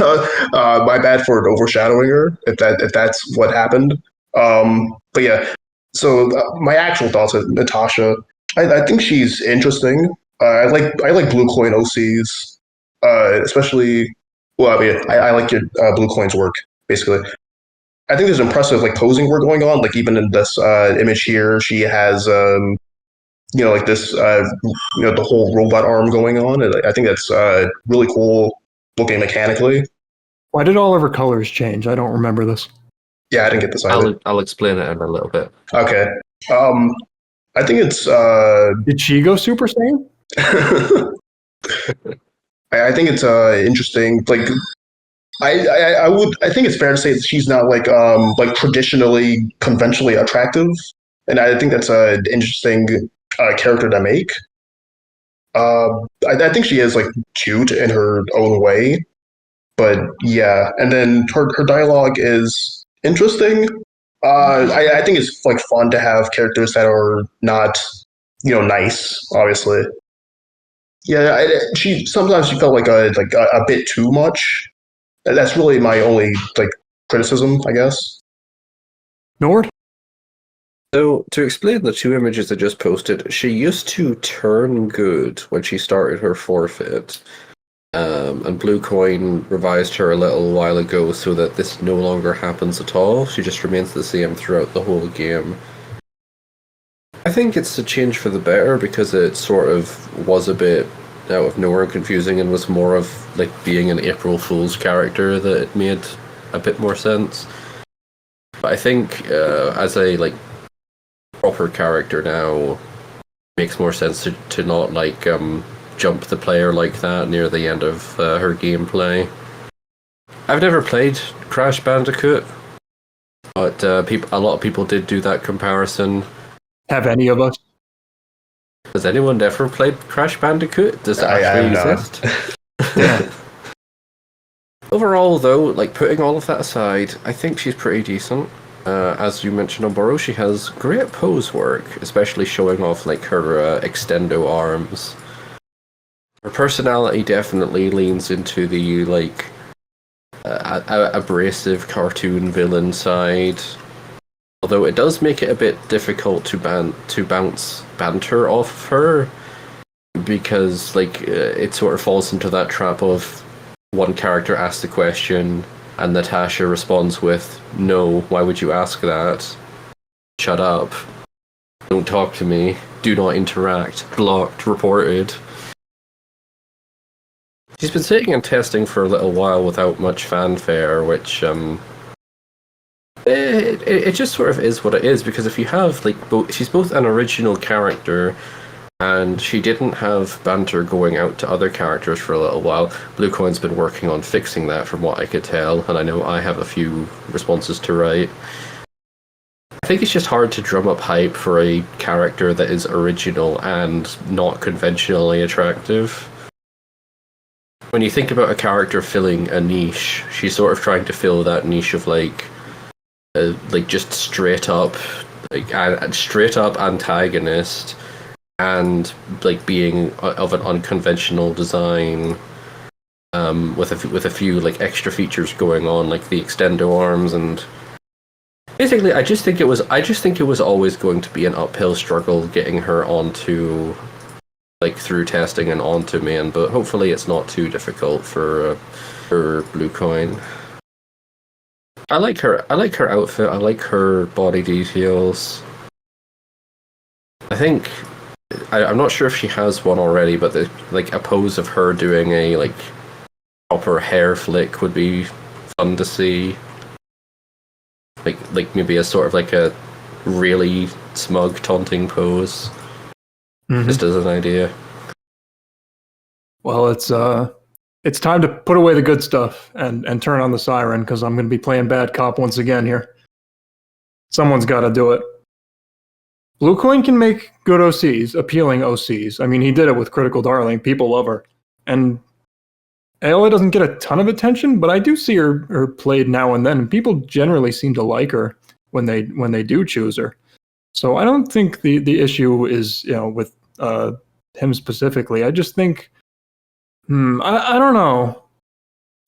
my bad for overshadowing her if that's what happened. But yeah, So my actual thoughts on Natasha, I think she's interesting. I like Blue Coin OCs, especially. Well, I mean, I like your Blue Coin's work basically. I think there's impressive like posing work going on. Like even in this image here, she has like this the whole robot arm going on, and I think that's really cool looking mechanically. Why did all of her colors change? I don't remember this. Yeah, I didn't get this either. I'll explain it in a little bit. Okay. I think it's Did she go Super Saiyan? I think it's interesting. Like I think it's fair to say that she's not like traditionally conventionally attractive, and I think that's an interesting character to make. I think she is like cute in her own way, but yeah. And then her dialogue is interesting. I think it's like fun to have characters that are not nice. Obviously, yeah. She felt like a bit too much. That's really my only like criticism, I guess. Nord? So, to explain the two images I just posted, she used to turn good when she started her forfeit. And Blue Coin revised her a little while ago so that this no longer happens at all. She just remains the same throughout the whole game. I think it's a change for the better because it sort of was a bit out of nowhere confusing and was more of like being an April Fool's character that it made a bit more sense. But I think as a like proper character now, it makes more sense to not like jump the player like that near the end of her gameplay. I've never played Crash Bandicoot, but a lot of people did do that comparison. Have any of us? Has anyone ever played Crash Bandicoot? Does it actually exist? Yeah. Overall, though, like putting all of that aside, I think she's pretty decent. As you mentioned, Onboro, she has great pose work, especially showing off like her extendo arms. Her personality definitely leans into the like abrasive cartoon villain side. Although it does make it a bit difficult to bounce banter off her, because like it sort of falls into that trap of one character asks the question and Natasha responds with, "No, why would you ask that? Shut up. Don't talk to me. Do not interact. Blocked. Reported." She's been sitting and testing for a little while without much fanfare, which it just sort of is what it is, because if you have like she's both an original character and she didn't have banter going out to other characters for a little while. Blue Coin's been working on fixing that from what I could tell, and I know I have a few responses to write. I think it's just hard to drum up hype for a character that is original and not conventionally attractive. When you think about a character filling a niche, she's sort of trying to fill that niche of like just straight up antagonist, and like being of an unconventional design, with a few like extra features going on, like the extendo arms, and basically I just think it was always going to be an uphill struggle getting her onto like through testing and onto main, but hopefully it's not too difficult for Blue Coin. I like her outfit. I like her body details. I think I'm not sure if she has one already, but like a pose of her doing a like proper hair flick would be fun to see. Like maybe a sort of like a really smug taunting pose. Mm-hmm. Just as an idea. Well, it's time to put away the good stuff and turn on the siren, because I'm going to be playing bad cop once again here. Someone's got to do it. Blue Coin can make good OCs, appealing OCs. I mean, he did it with Critical Darling. People love her. And Ayla doesn't get a ton of attention, but I do see her played now and then. And people generally seem to like her when they do choose her. So I don't think the issue is with him specifically. I just think I don't know.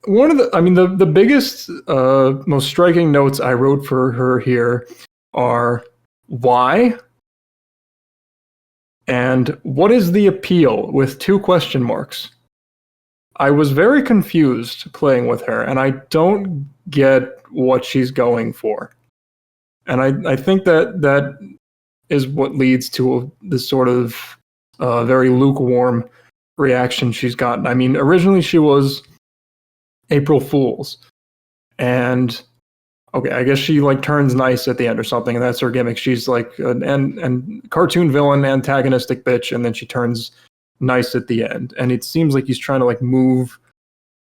One of the biggest most striking notes I wrote for her here are Why? And what is the appeal, with 2 question marks? I was very confused playing with her, and I don't get what she's going for. And I think that is what leads to this sort of very lukewarm reaction she's gotten. I mean, originally she was April Fool's, and okay, I guess she like turns nice at the end or something, and that's her gimmick. She's like an cartoon villain, antagonistic bitch, and then she turns nice at the end. And it seems like he's trying to like move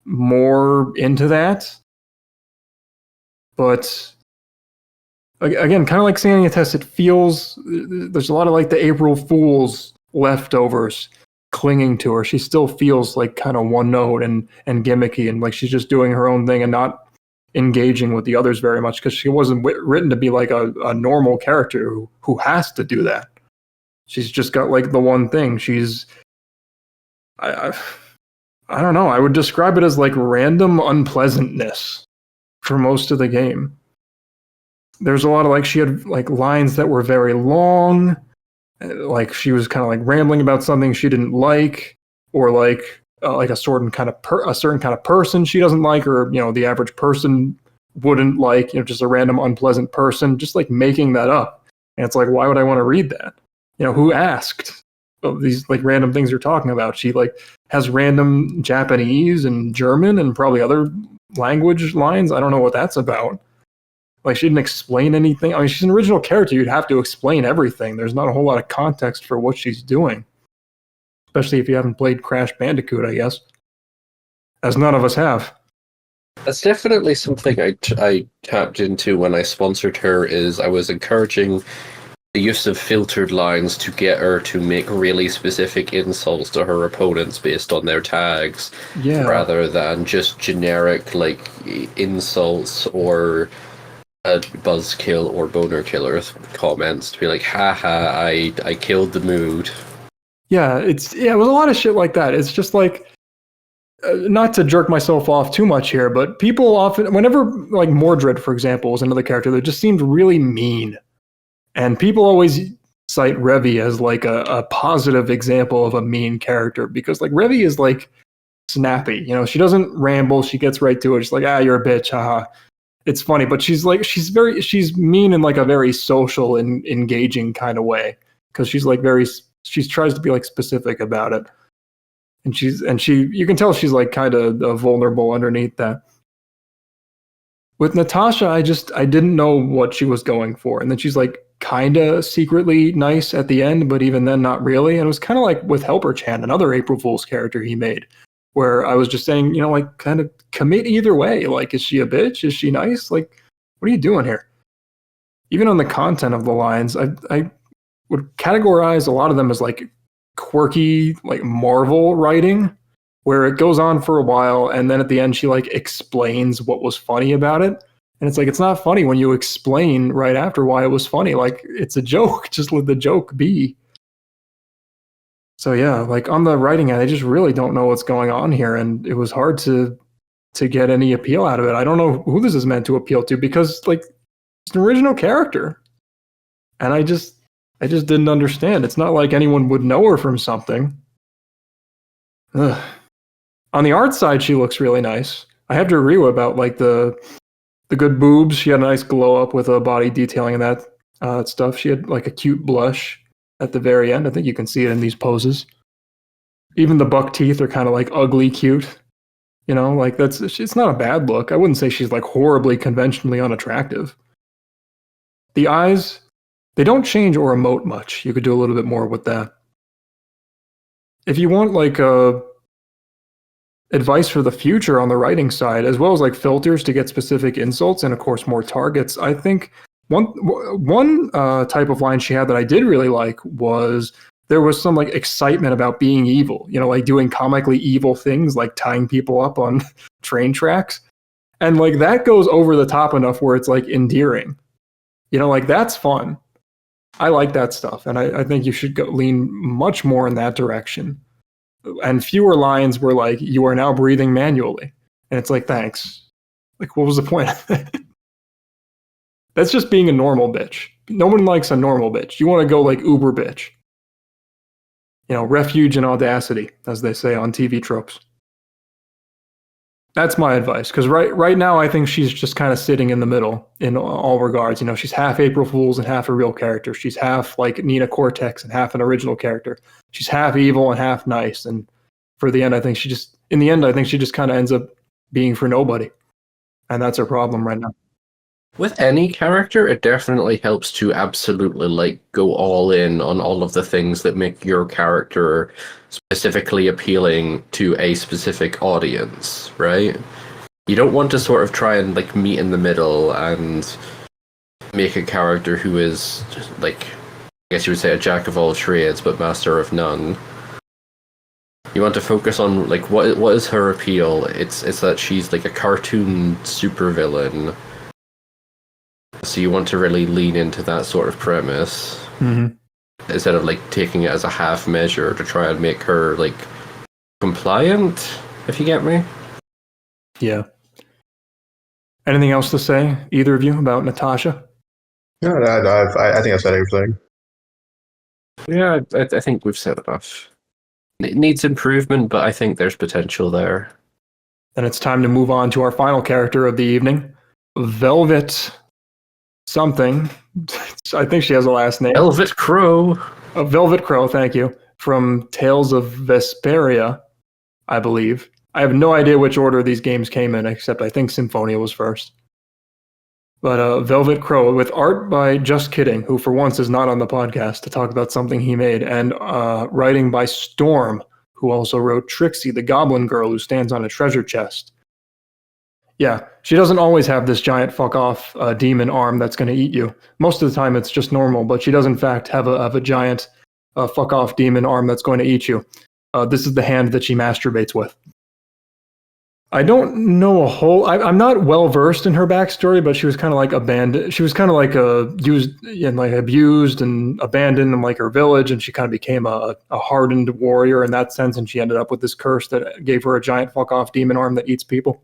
more into that. But again, kind of like Sanny and Tess, it feels there's a lot of like the April Fool's leftovers clinging to her. She still feels like kind of one note and gimmicky, and like she's just doing her own thing and not engaging with the others very much, because she wasn't written to be like a normal character who has to do that. She's just got like the one thing. She's I don't know. I would describe it as like random unpleasantness for most of the game. There's a lot of like, she had like lines that were very long, like she was kind of like rambling about something she didn't like, or like a certain kind of person she doesn't like, or the average person wouldn't like, just a random unpleasant person, just like making that up. And it's like, why would I want to read that? Who asked of these like random things you're talking about? She like has random Japanese and German and probably other language lines. I don't know what that's about. Like, she didn't explain anything. I mean, she's an original character. You'd have to explain everything. There's not a whole lot of context for what she's doing. Especially if you haven't played Crash Bandicoot, I guess. As none of us have. That's definitely something I tapped into when I sponsored her, is I was encouraging the use of filtered lines to get her to make really specific insults to her opponents based on their tags, rather than just generic like insults or a buzzkill or boner killer comments to be like, haha, I killed the mood. Yeah, it was a lot of shit like that. It's just like, not to jerk myself off too much here, but people often, whenever like Mordred, for example, was another character that just seemed really mean. And people always cite Revy as like a positive example of a mean character, because like Revy is like snappy. She doesn't ramble. She gets right to it. She's like, you're a bitch, haha. It's funny, but she's mean in like a very social and engaging kind of way, because she's like she tries to be like specific about it. And you can tell she's like kind of vulnerable underneath that. With Natasha, I didn't know what she was going for. And then she's like kind of secretly nice at the end, but even then not really. And it was kind of like with Helper Chan, another April Fool's character he made, where I was just saying, like kind of commit either way. Like, is she a bitch? Is she nice? Like, what are you doing here? Even on the content of the lines, I would categorize a lot of them as like quirky, like Marvel writing, where it goes on for a while and then at the end she like explains what was funny about it. And it's like, it's not funny when you explain right after why it was funny. Like, it's a joke. Just let the joke be. So yeah, like on the writing end, I just really don't know what's going on here, and it was hard to get any appeal out of it. I don't know who this is meant to appeal to, because like it's an original character, and I just didn't understand. It's not like anyone would know her from something. Ugh. On the art side, she looks really nice. I have to agree about like the good boobs. She had a nice glow up with a body detailing and that stuff. She had like a cute blush at the very end. I think you can see it in these poses. Even the buck teeth are kind of like ugly cute. Like it's not a bad look. I wouldn't say she's like horribly conventionally unattractive. The eyes, they don't change or emote much. You could do a little bit more with that. If you want like advice for the future on the writing side, as well as like filters to get specific insults and of course more targets, I think one type of line she had that I did really like was there was some like excitement about being evil, like doing comically evil things, like tying people up on train tracks. And like that goes over the top enough where it's like endearing, like that's fun. I like that stuff. And I think you should lean much more in that direction, and fewer lines where like, you are now breathing manually. And it's like, thanks. Like, what was the point of that? That's just being a normal bitch. no one likes a normal bitch. You want to go like uber bitch. Refuge and audacity, as they say on TV tropes. That's my advice, because right now I think she's just kind of sitting in the middle in all regards. She's half April Fool's and half a real character. She's half like Nina Cortex and half an original character. She's half evil and half nice. And for the end, I think she just kind of ends up being for nobody. And that's her problem right now. With any character, it definitely helps to absolutely like go all in on all of the things that make your character specifically appealing to a specific audience, right? You don't want to sort of try and like meet in the middle and make a character who is just, like, I guess you would say a jack of all trades but master of none. You want to focus on like what is her appeal? It's that she's like a cartoon supervillain. So you want to really lean into that sort of premise instead of like taking it as a half measure to try and make her like compliant, if you get me. Yeah. Anything else to say, either of you, about Natasha? No, I think I've said everything. Yeah, I think we've said enough. It needs improvement, but I think there's potential there. Then it's time to move on to our final character of the evening, Velvet something. I think she has a last name. Velvet Crow. Velvet Crow, thank you. From Tales of Vesperia, I believe. I have no idea which order these games came in, except I think Symphonia was first. But Velvet Crow, with art by Just Kidding, who for once is not on the podcast to talk about something he made, and writing by Storm, who also wrote Trixie, the goblin girl who stands on a treasure chest. Yeah, she doesn't always have this giant fuck-off demon arm that's going to eat you. Most of the time it's just normal, but she does in fact have a giant fuck-off demon arm that's going to eat you. This is the hand that she masturbates with. I don't know a whole... I'm not well-versed in her backstory, but she was kind of like abandoned. She was kind of like abused and abandoned in like her village, and she kind of became a hardened warrior in that sense, and she ended up with this curse that gave her a giant fuck-off demon arm that eats people.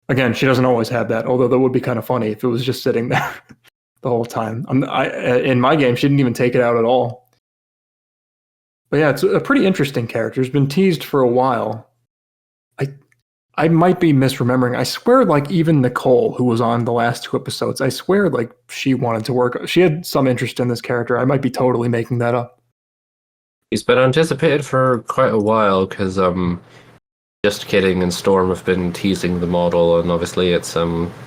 Again, she doesn't always have that, although that would be kind of funny if it was just sitting there the whole time. In my game, she didn't even take it out at all. But yeah, it's a pretty interesting character. It's been teased for a while. I might be misremembering. I swear, like, even Nicole, who was on the last 2 episodes, I swear, like, she wanted to work. She had some interest in this character. I might be totally making that up. He's been anticipated for quite a while, because, Just Kidding and Storm have been teasing the model, and obviously it's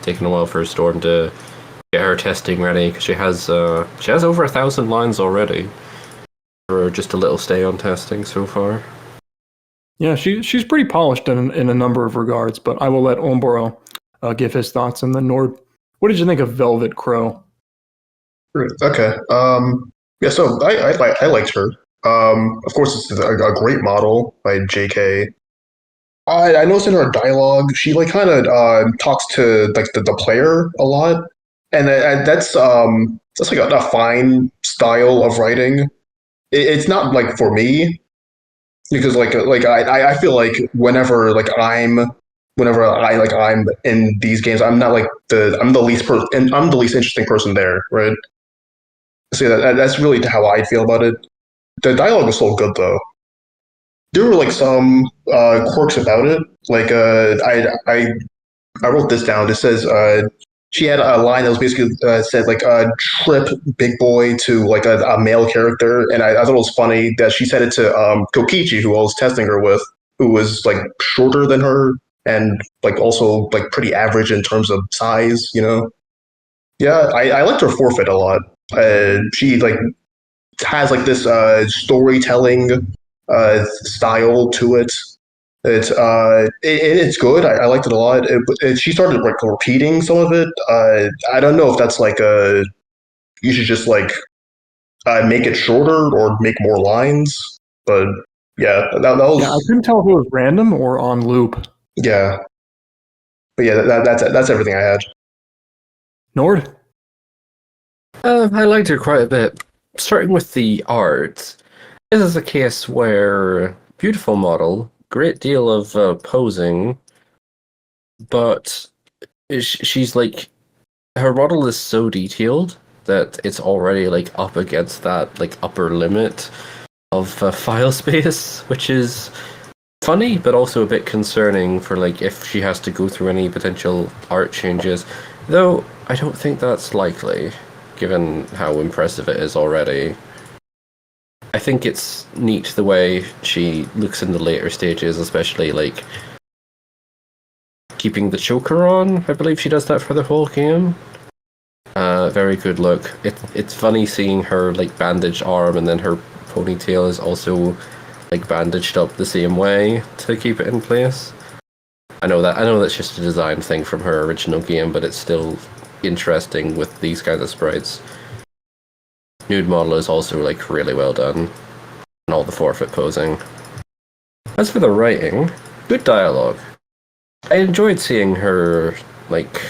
taken a while for Storm to get her testing ready, because she has over 1,000 lines already for just a little stay on testing so far. Yeah, she's pretty polished in a number of regards, but I will let Onboro give his thoughts. And then Nord, what did you think of Velvet Crow? Okay. Yeah, so I liked her. Of course, it's a great model by JK. I noticed in her dialogue, she like kind of talks to like the player a lot, and that's like a fine style of writing. It's not like for me, because like I feel like whenever I'm in these games, I'm not like I'm the least interesting person there, right? So that's really how I feel about it. The dialogue was so good though. There were like some quirks about it. Like I wrote this down. It says she had a line that was basically said like "trip big boy" to like a male character, and I thought it was funny that she said it to Kokichi, who I was testing her with, who was like shorter than her and like also like pretty average in terms of size. Yeah, I liked her forfeit a lot. She like has like this storytelling style to it. It's good. I liked it a lot. She started like repeating some of it. I don't know if that's like you should just like make it shorter or make more lines. But yeah, that was. Yeah, I couldn't tell if it was random or on loop. Yeah, but yeah, that's everything I had. Nord? I liked her quite a bit. Starting with the art, this is a case where beautiful model, great deal of posing, but she's like her model is so detailed that it's already like up against that like upper limit of file space, which is funny but also a bit concerning for like if she has to go through any potential art changes. Though I don't think that's likely, given how impressive it is already. I think it's neat the way she looks in the later stages, especially like keeping the choker on. I believe she does that for the whole game. Very good look. It's funny seeing her like bandaged arm, and then her ponytail is also like bandaged up the same way to keep it in place. I know that's just a design thing from her original game, but it's still interesting with these kinds of sprites. Nude model is also like really well done, and all the forfeit posing. As for the writing, good dialogue. I enjoyed seeing her like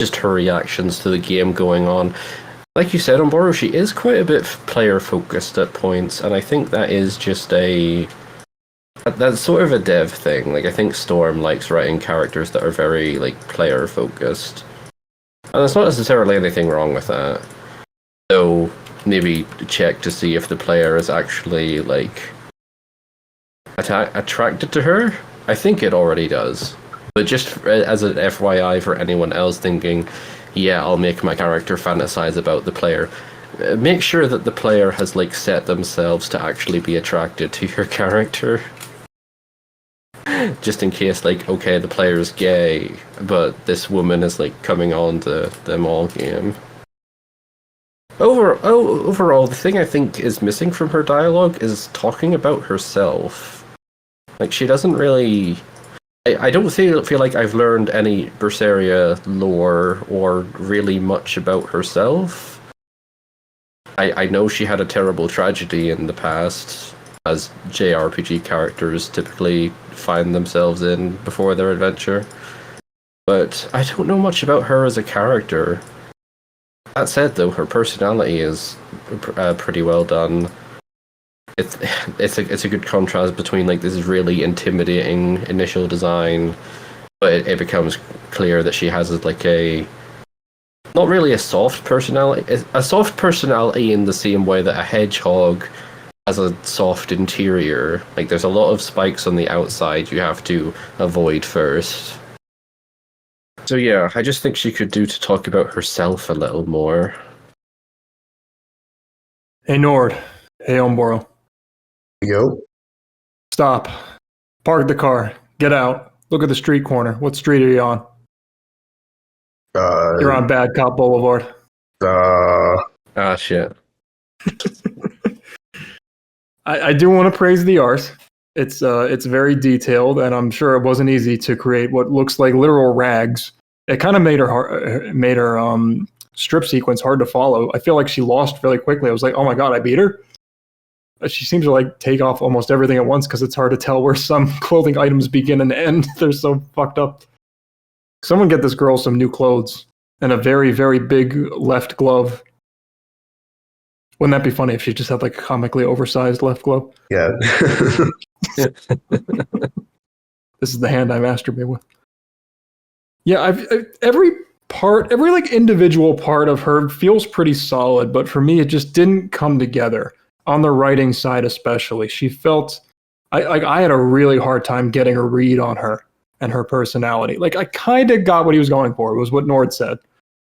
just her reactions to the game going on. Like you said, Onboro, she is quite a bit player focused at points, and I think that is just that's sort of a dev thing. Like I think Storm likes writing characters that are very like player focused, and there's not necessarily anything wrong with that. So maybe check to see if the player is actually like attracted to her. I think it already does. But just as an FYI for anyone else thinking, yeah, I'll make my character fantasize about the player, make sure that the player has like set themselves to actually be attracted to your character. Just in case, like, okay, the player is gay, but this woman is like coming on to them all game. Overall, the thing I think is missing from her dialogue is talking about herself. Like, she doesn't really... I don't feel like I've learned any Berseria lore or really much about herself. I know she had a terrible tragedy in the past, as JRPG characters typically find themselves in before their adventure. But I don't know much about her as a character. That said, though, her personality is pretty well done. It's a good contrast between like this really intimidating initial design, but it becomes clear that she has like not really a soft personality, a soft personality in the same way that a hedgehog has a soft interior. Like there's a lot of spikes on the outside you have to avoid first. So yeah, I just think she could do to talk about herself a little more. Hey Nord. Hey Onboro. Yo. Stop. Park the car. Get out. Look at the street corner. What street are you on? You're on Bad Cop Boulevard. Ah, shit. I do want to praise the art. It's very detailed, and I'm sure it wasn't easy to create what looks like literal rags. It kind of made her strip sequence hard to follow. I feel like she lost really quickly. I was like, oh my god, I beat her. She seems to like take off almost everything at once because it's hard to tell where some clothing items begin and end. They're so fucked up. Someone get this girl some new clothes and a very, very big left glove. Wouldn't that be funny if she just had like a comically oversized left glove? Yeah. This is the hand I masturbate with. Yeah, every like individual part of her feels pretty solid, but for me it just didn't come together. On the writing side especially, she felt I had a really hard time getting a read on her and her personality. Like I kind of got what he was going for. It was what Nord said.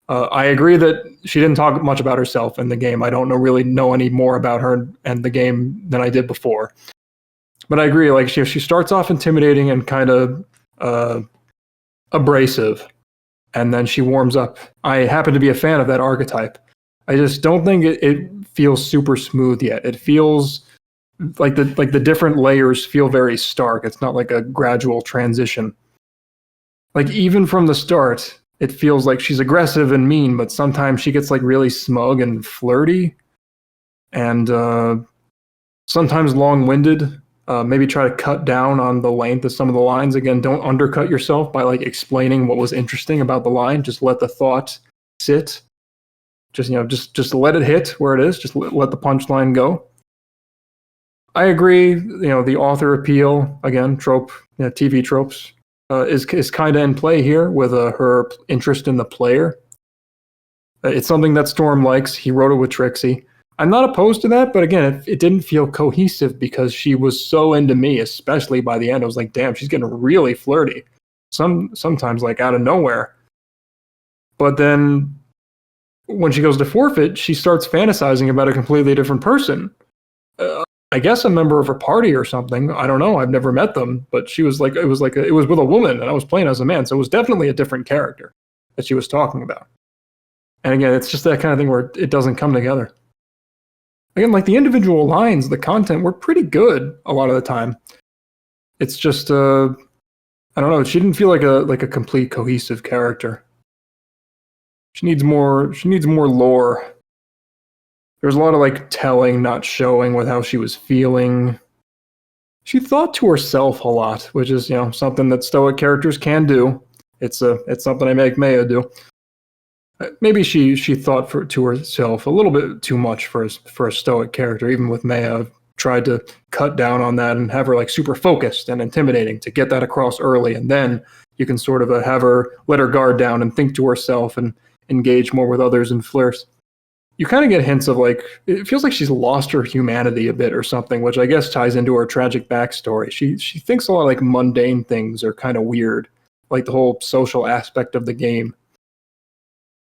I agree that she didn't talk much about herself in the game. I don't really know any more about her and the game than I did before. But I agree. Like she starts off intimidating and kind of abrasive, and then she warms up. I happen to be a fan of that archetype. I just don't think it feels super smooth yet. It feels like the different layers feel very stark. It's not like a gradual transition. Like even from the start, it feels like she's aggressive and mean, but sometimes she gets like really smug and flirty, and sometimes long-winded. Maybe try to cut down on the length of some of the lines. Again, don't undercut yourself by like explaining what was interesting about the line. Just let the thought sit. Just let it hit where it is. Just let the punchline go. I agree. The author appeal, again, trope, TV tropes. is kind of in play here with her interest in the player. It's something that Storm likes. He wrote it with Trixie. I'm not opposed to that, but again, it didn't feel cohesive because she was so into me, especially by the end. I was like, damn, she's getting really flirty. Sometimes like out of nowhere. But then when she goes to forfeit, she starts fantasizing about a completely different person. I guess a member of her party or something. I don't know. I've never met them, but she was like, it was with a woman, and I was playing as a man, so it was definitely a different character that she was talking about. And again, it's just that kind of thing where it doesn't come together. Again, like the individual lines, the content were pretty good a lot of the time. It's just, I don't know. She didn't feel like a complete cohesive character. She needs more lore. There's a lot of like telling, not showing with how she was feeling. She thought to herself a lot, which is, something that stoic characters can do. It's something I make Maya do. Maybe she thought to herself a little bit too much for a stoic character. Even with Maya, I've tried to cut down on that and have her like super focused and intimidating to get that across early, and then you can sort of have her let her guard down and think to herself and engage more with others and flirts. You kind of get hints of like, it feels like she's lost her humanity a bit or something, which I guess ties into her tragic backstory. She thinks a lot of like mundane things are kind of weird, like the whole social aspect of the game.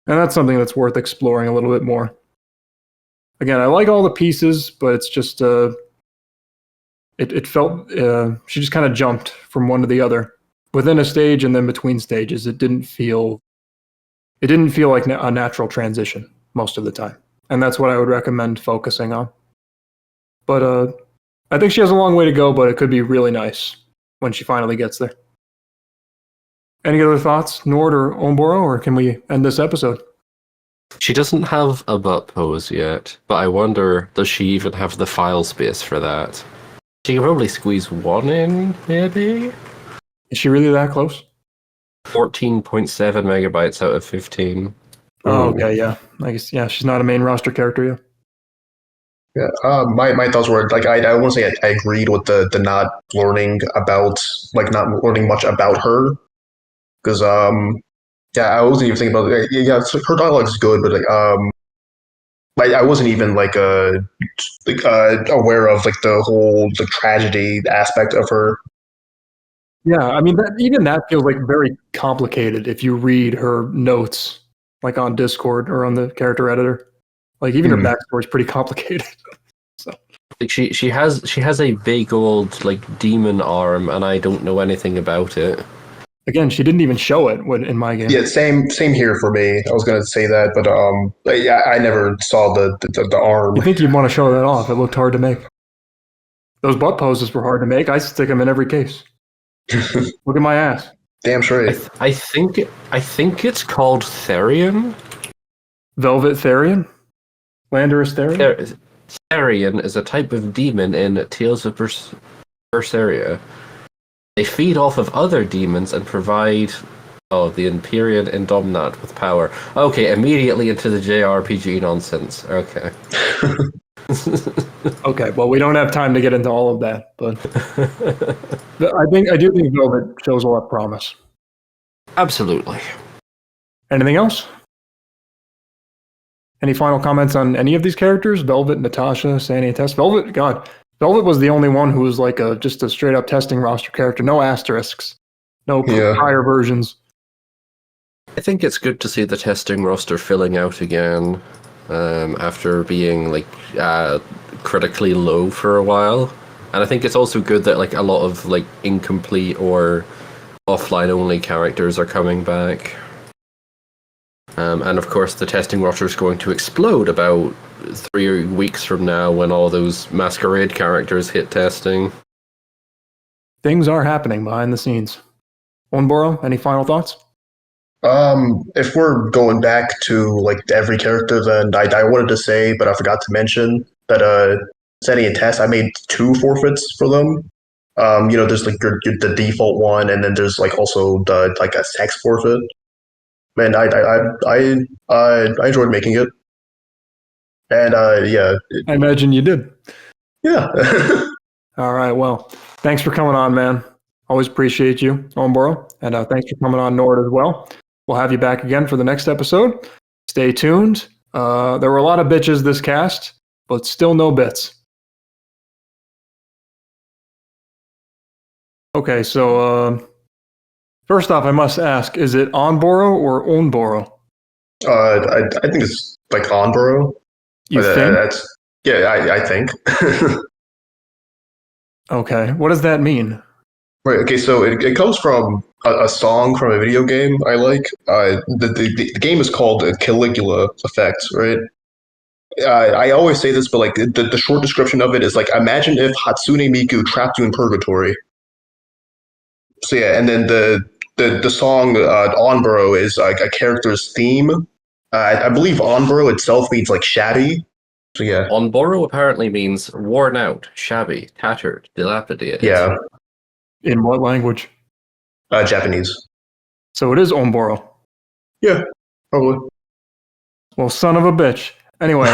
And that's something that's worth exploring a little bit more. Again, I like all the pieces, but it's just, it felt, she just kind of jumped from one to the other. Within a stage and then between stages, it didn't feel like a natural transition most of the time. And that's what I would recommend focusing on. But I think she has a long way to go, but it could be really nice when she finally gets there. Any other thoughts, Nord or Onboro, or can we end this episode? She doesn't have a butt pose yet, but I wonder, does she even have the file space for that? She can probably squeeze one in, maybe? Is she really that close? 14.7 megabytes out of 15. Oh, okay, yeah. I guess, yeah, she's not a main roster character yet. Yeah, my thoughts were like I won't say I agreed with the not learning about not learning much about her, because yeah, I wasn't even thinking about it. Yeah, her dialogue is good, but I wasn't even aware of like the whole tragedy aspect of her. Yeah, I mean even that feels like very complicated if you read her notes like on Discord or on the character editor. Like even her backstory is pretty complicated. So like she has a big old like demon arm, and I don't know anything about it. Again, she didn't even show it in my game. Yeah, same here for me. I was gonna say that, but I never saw the arm. You think you'd want to show that off? It looked hard to make. Those butt poses were hard to make. I stick them in every case. Look at my ass. Damn straight. I think it's called Therian. Velvet Therian? Landorus Therian? Therian is a type of demon in Tales of Berseria. They feed off of other demons and provide the Empyrean Indomnat with power. Okay, immediately into the JRPG nonsense. Okay. Okay, well, we don't have time to get into all of that, but I do think Velvet shows a lot of promise. Absolutely. Anything else? Any final comments on any of these characters? Velvet, Natasha, Sanny and Tess? Velvet was the only one who was like just a straight up testing roster character. No asterisks. No prior versions. I think it's good to see the testing roster filling out again after being like critically low for a while. And I think it's also good that like a lot of like incomplete or offline only characters are coming back. And of course the testing roster is going to explode about 3 weeks from now when all those Masquerade characters hit testing. Things are happening behind the scenes. Onboro, any final thoughts? If we're going back to like every character, then I wanted to say, but I forgot to mention that Sanny and Tess, I made 2 forfeits for them. There's like the default one, and then there's like also the like a sex forfeit. Man, I enjoyed making it, and yeah. I imagine you did. Yeah. All right. Well, thanks for coming on, man. Always appreciate you, Onboro, and thanks for coming on Nord as well. We'll have you back again for the next episode. Stay tuned. There were a lot of bitches this cast, but still no bits. Okay, so first off, I must ask, is it Onboro or Onboro? I think it's like Onboro. You think? I think. Okay, what does that mean? Right. Okay. So it comes from a song from a video game I like. The game is called Caligula Effect. Right. I always say this, but like the short description of it is like, imagine if Hatsune Miku trapped you in purgatory. So yeah, and then the song Onboro is like a character's theme. I believe Onboro itself means like shabby. So yeah, Onboro apparently means worn out, shabby, tattered, dilapidated. yeah, In what language? Japanese. So it is Onboro. Yeah, probably. Well, son of a bitch. Anyway,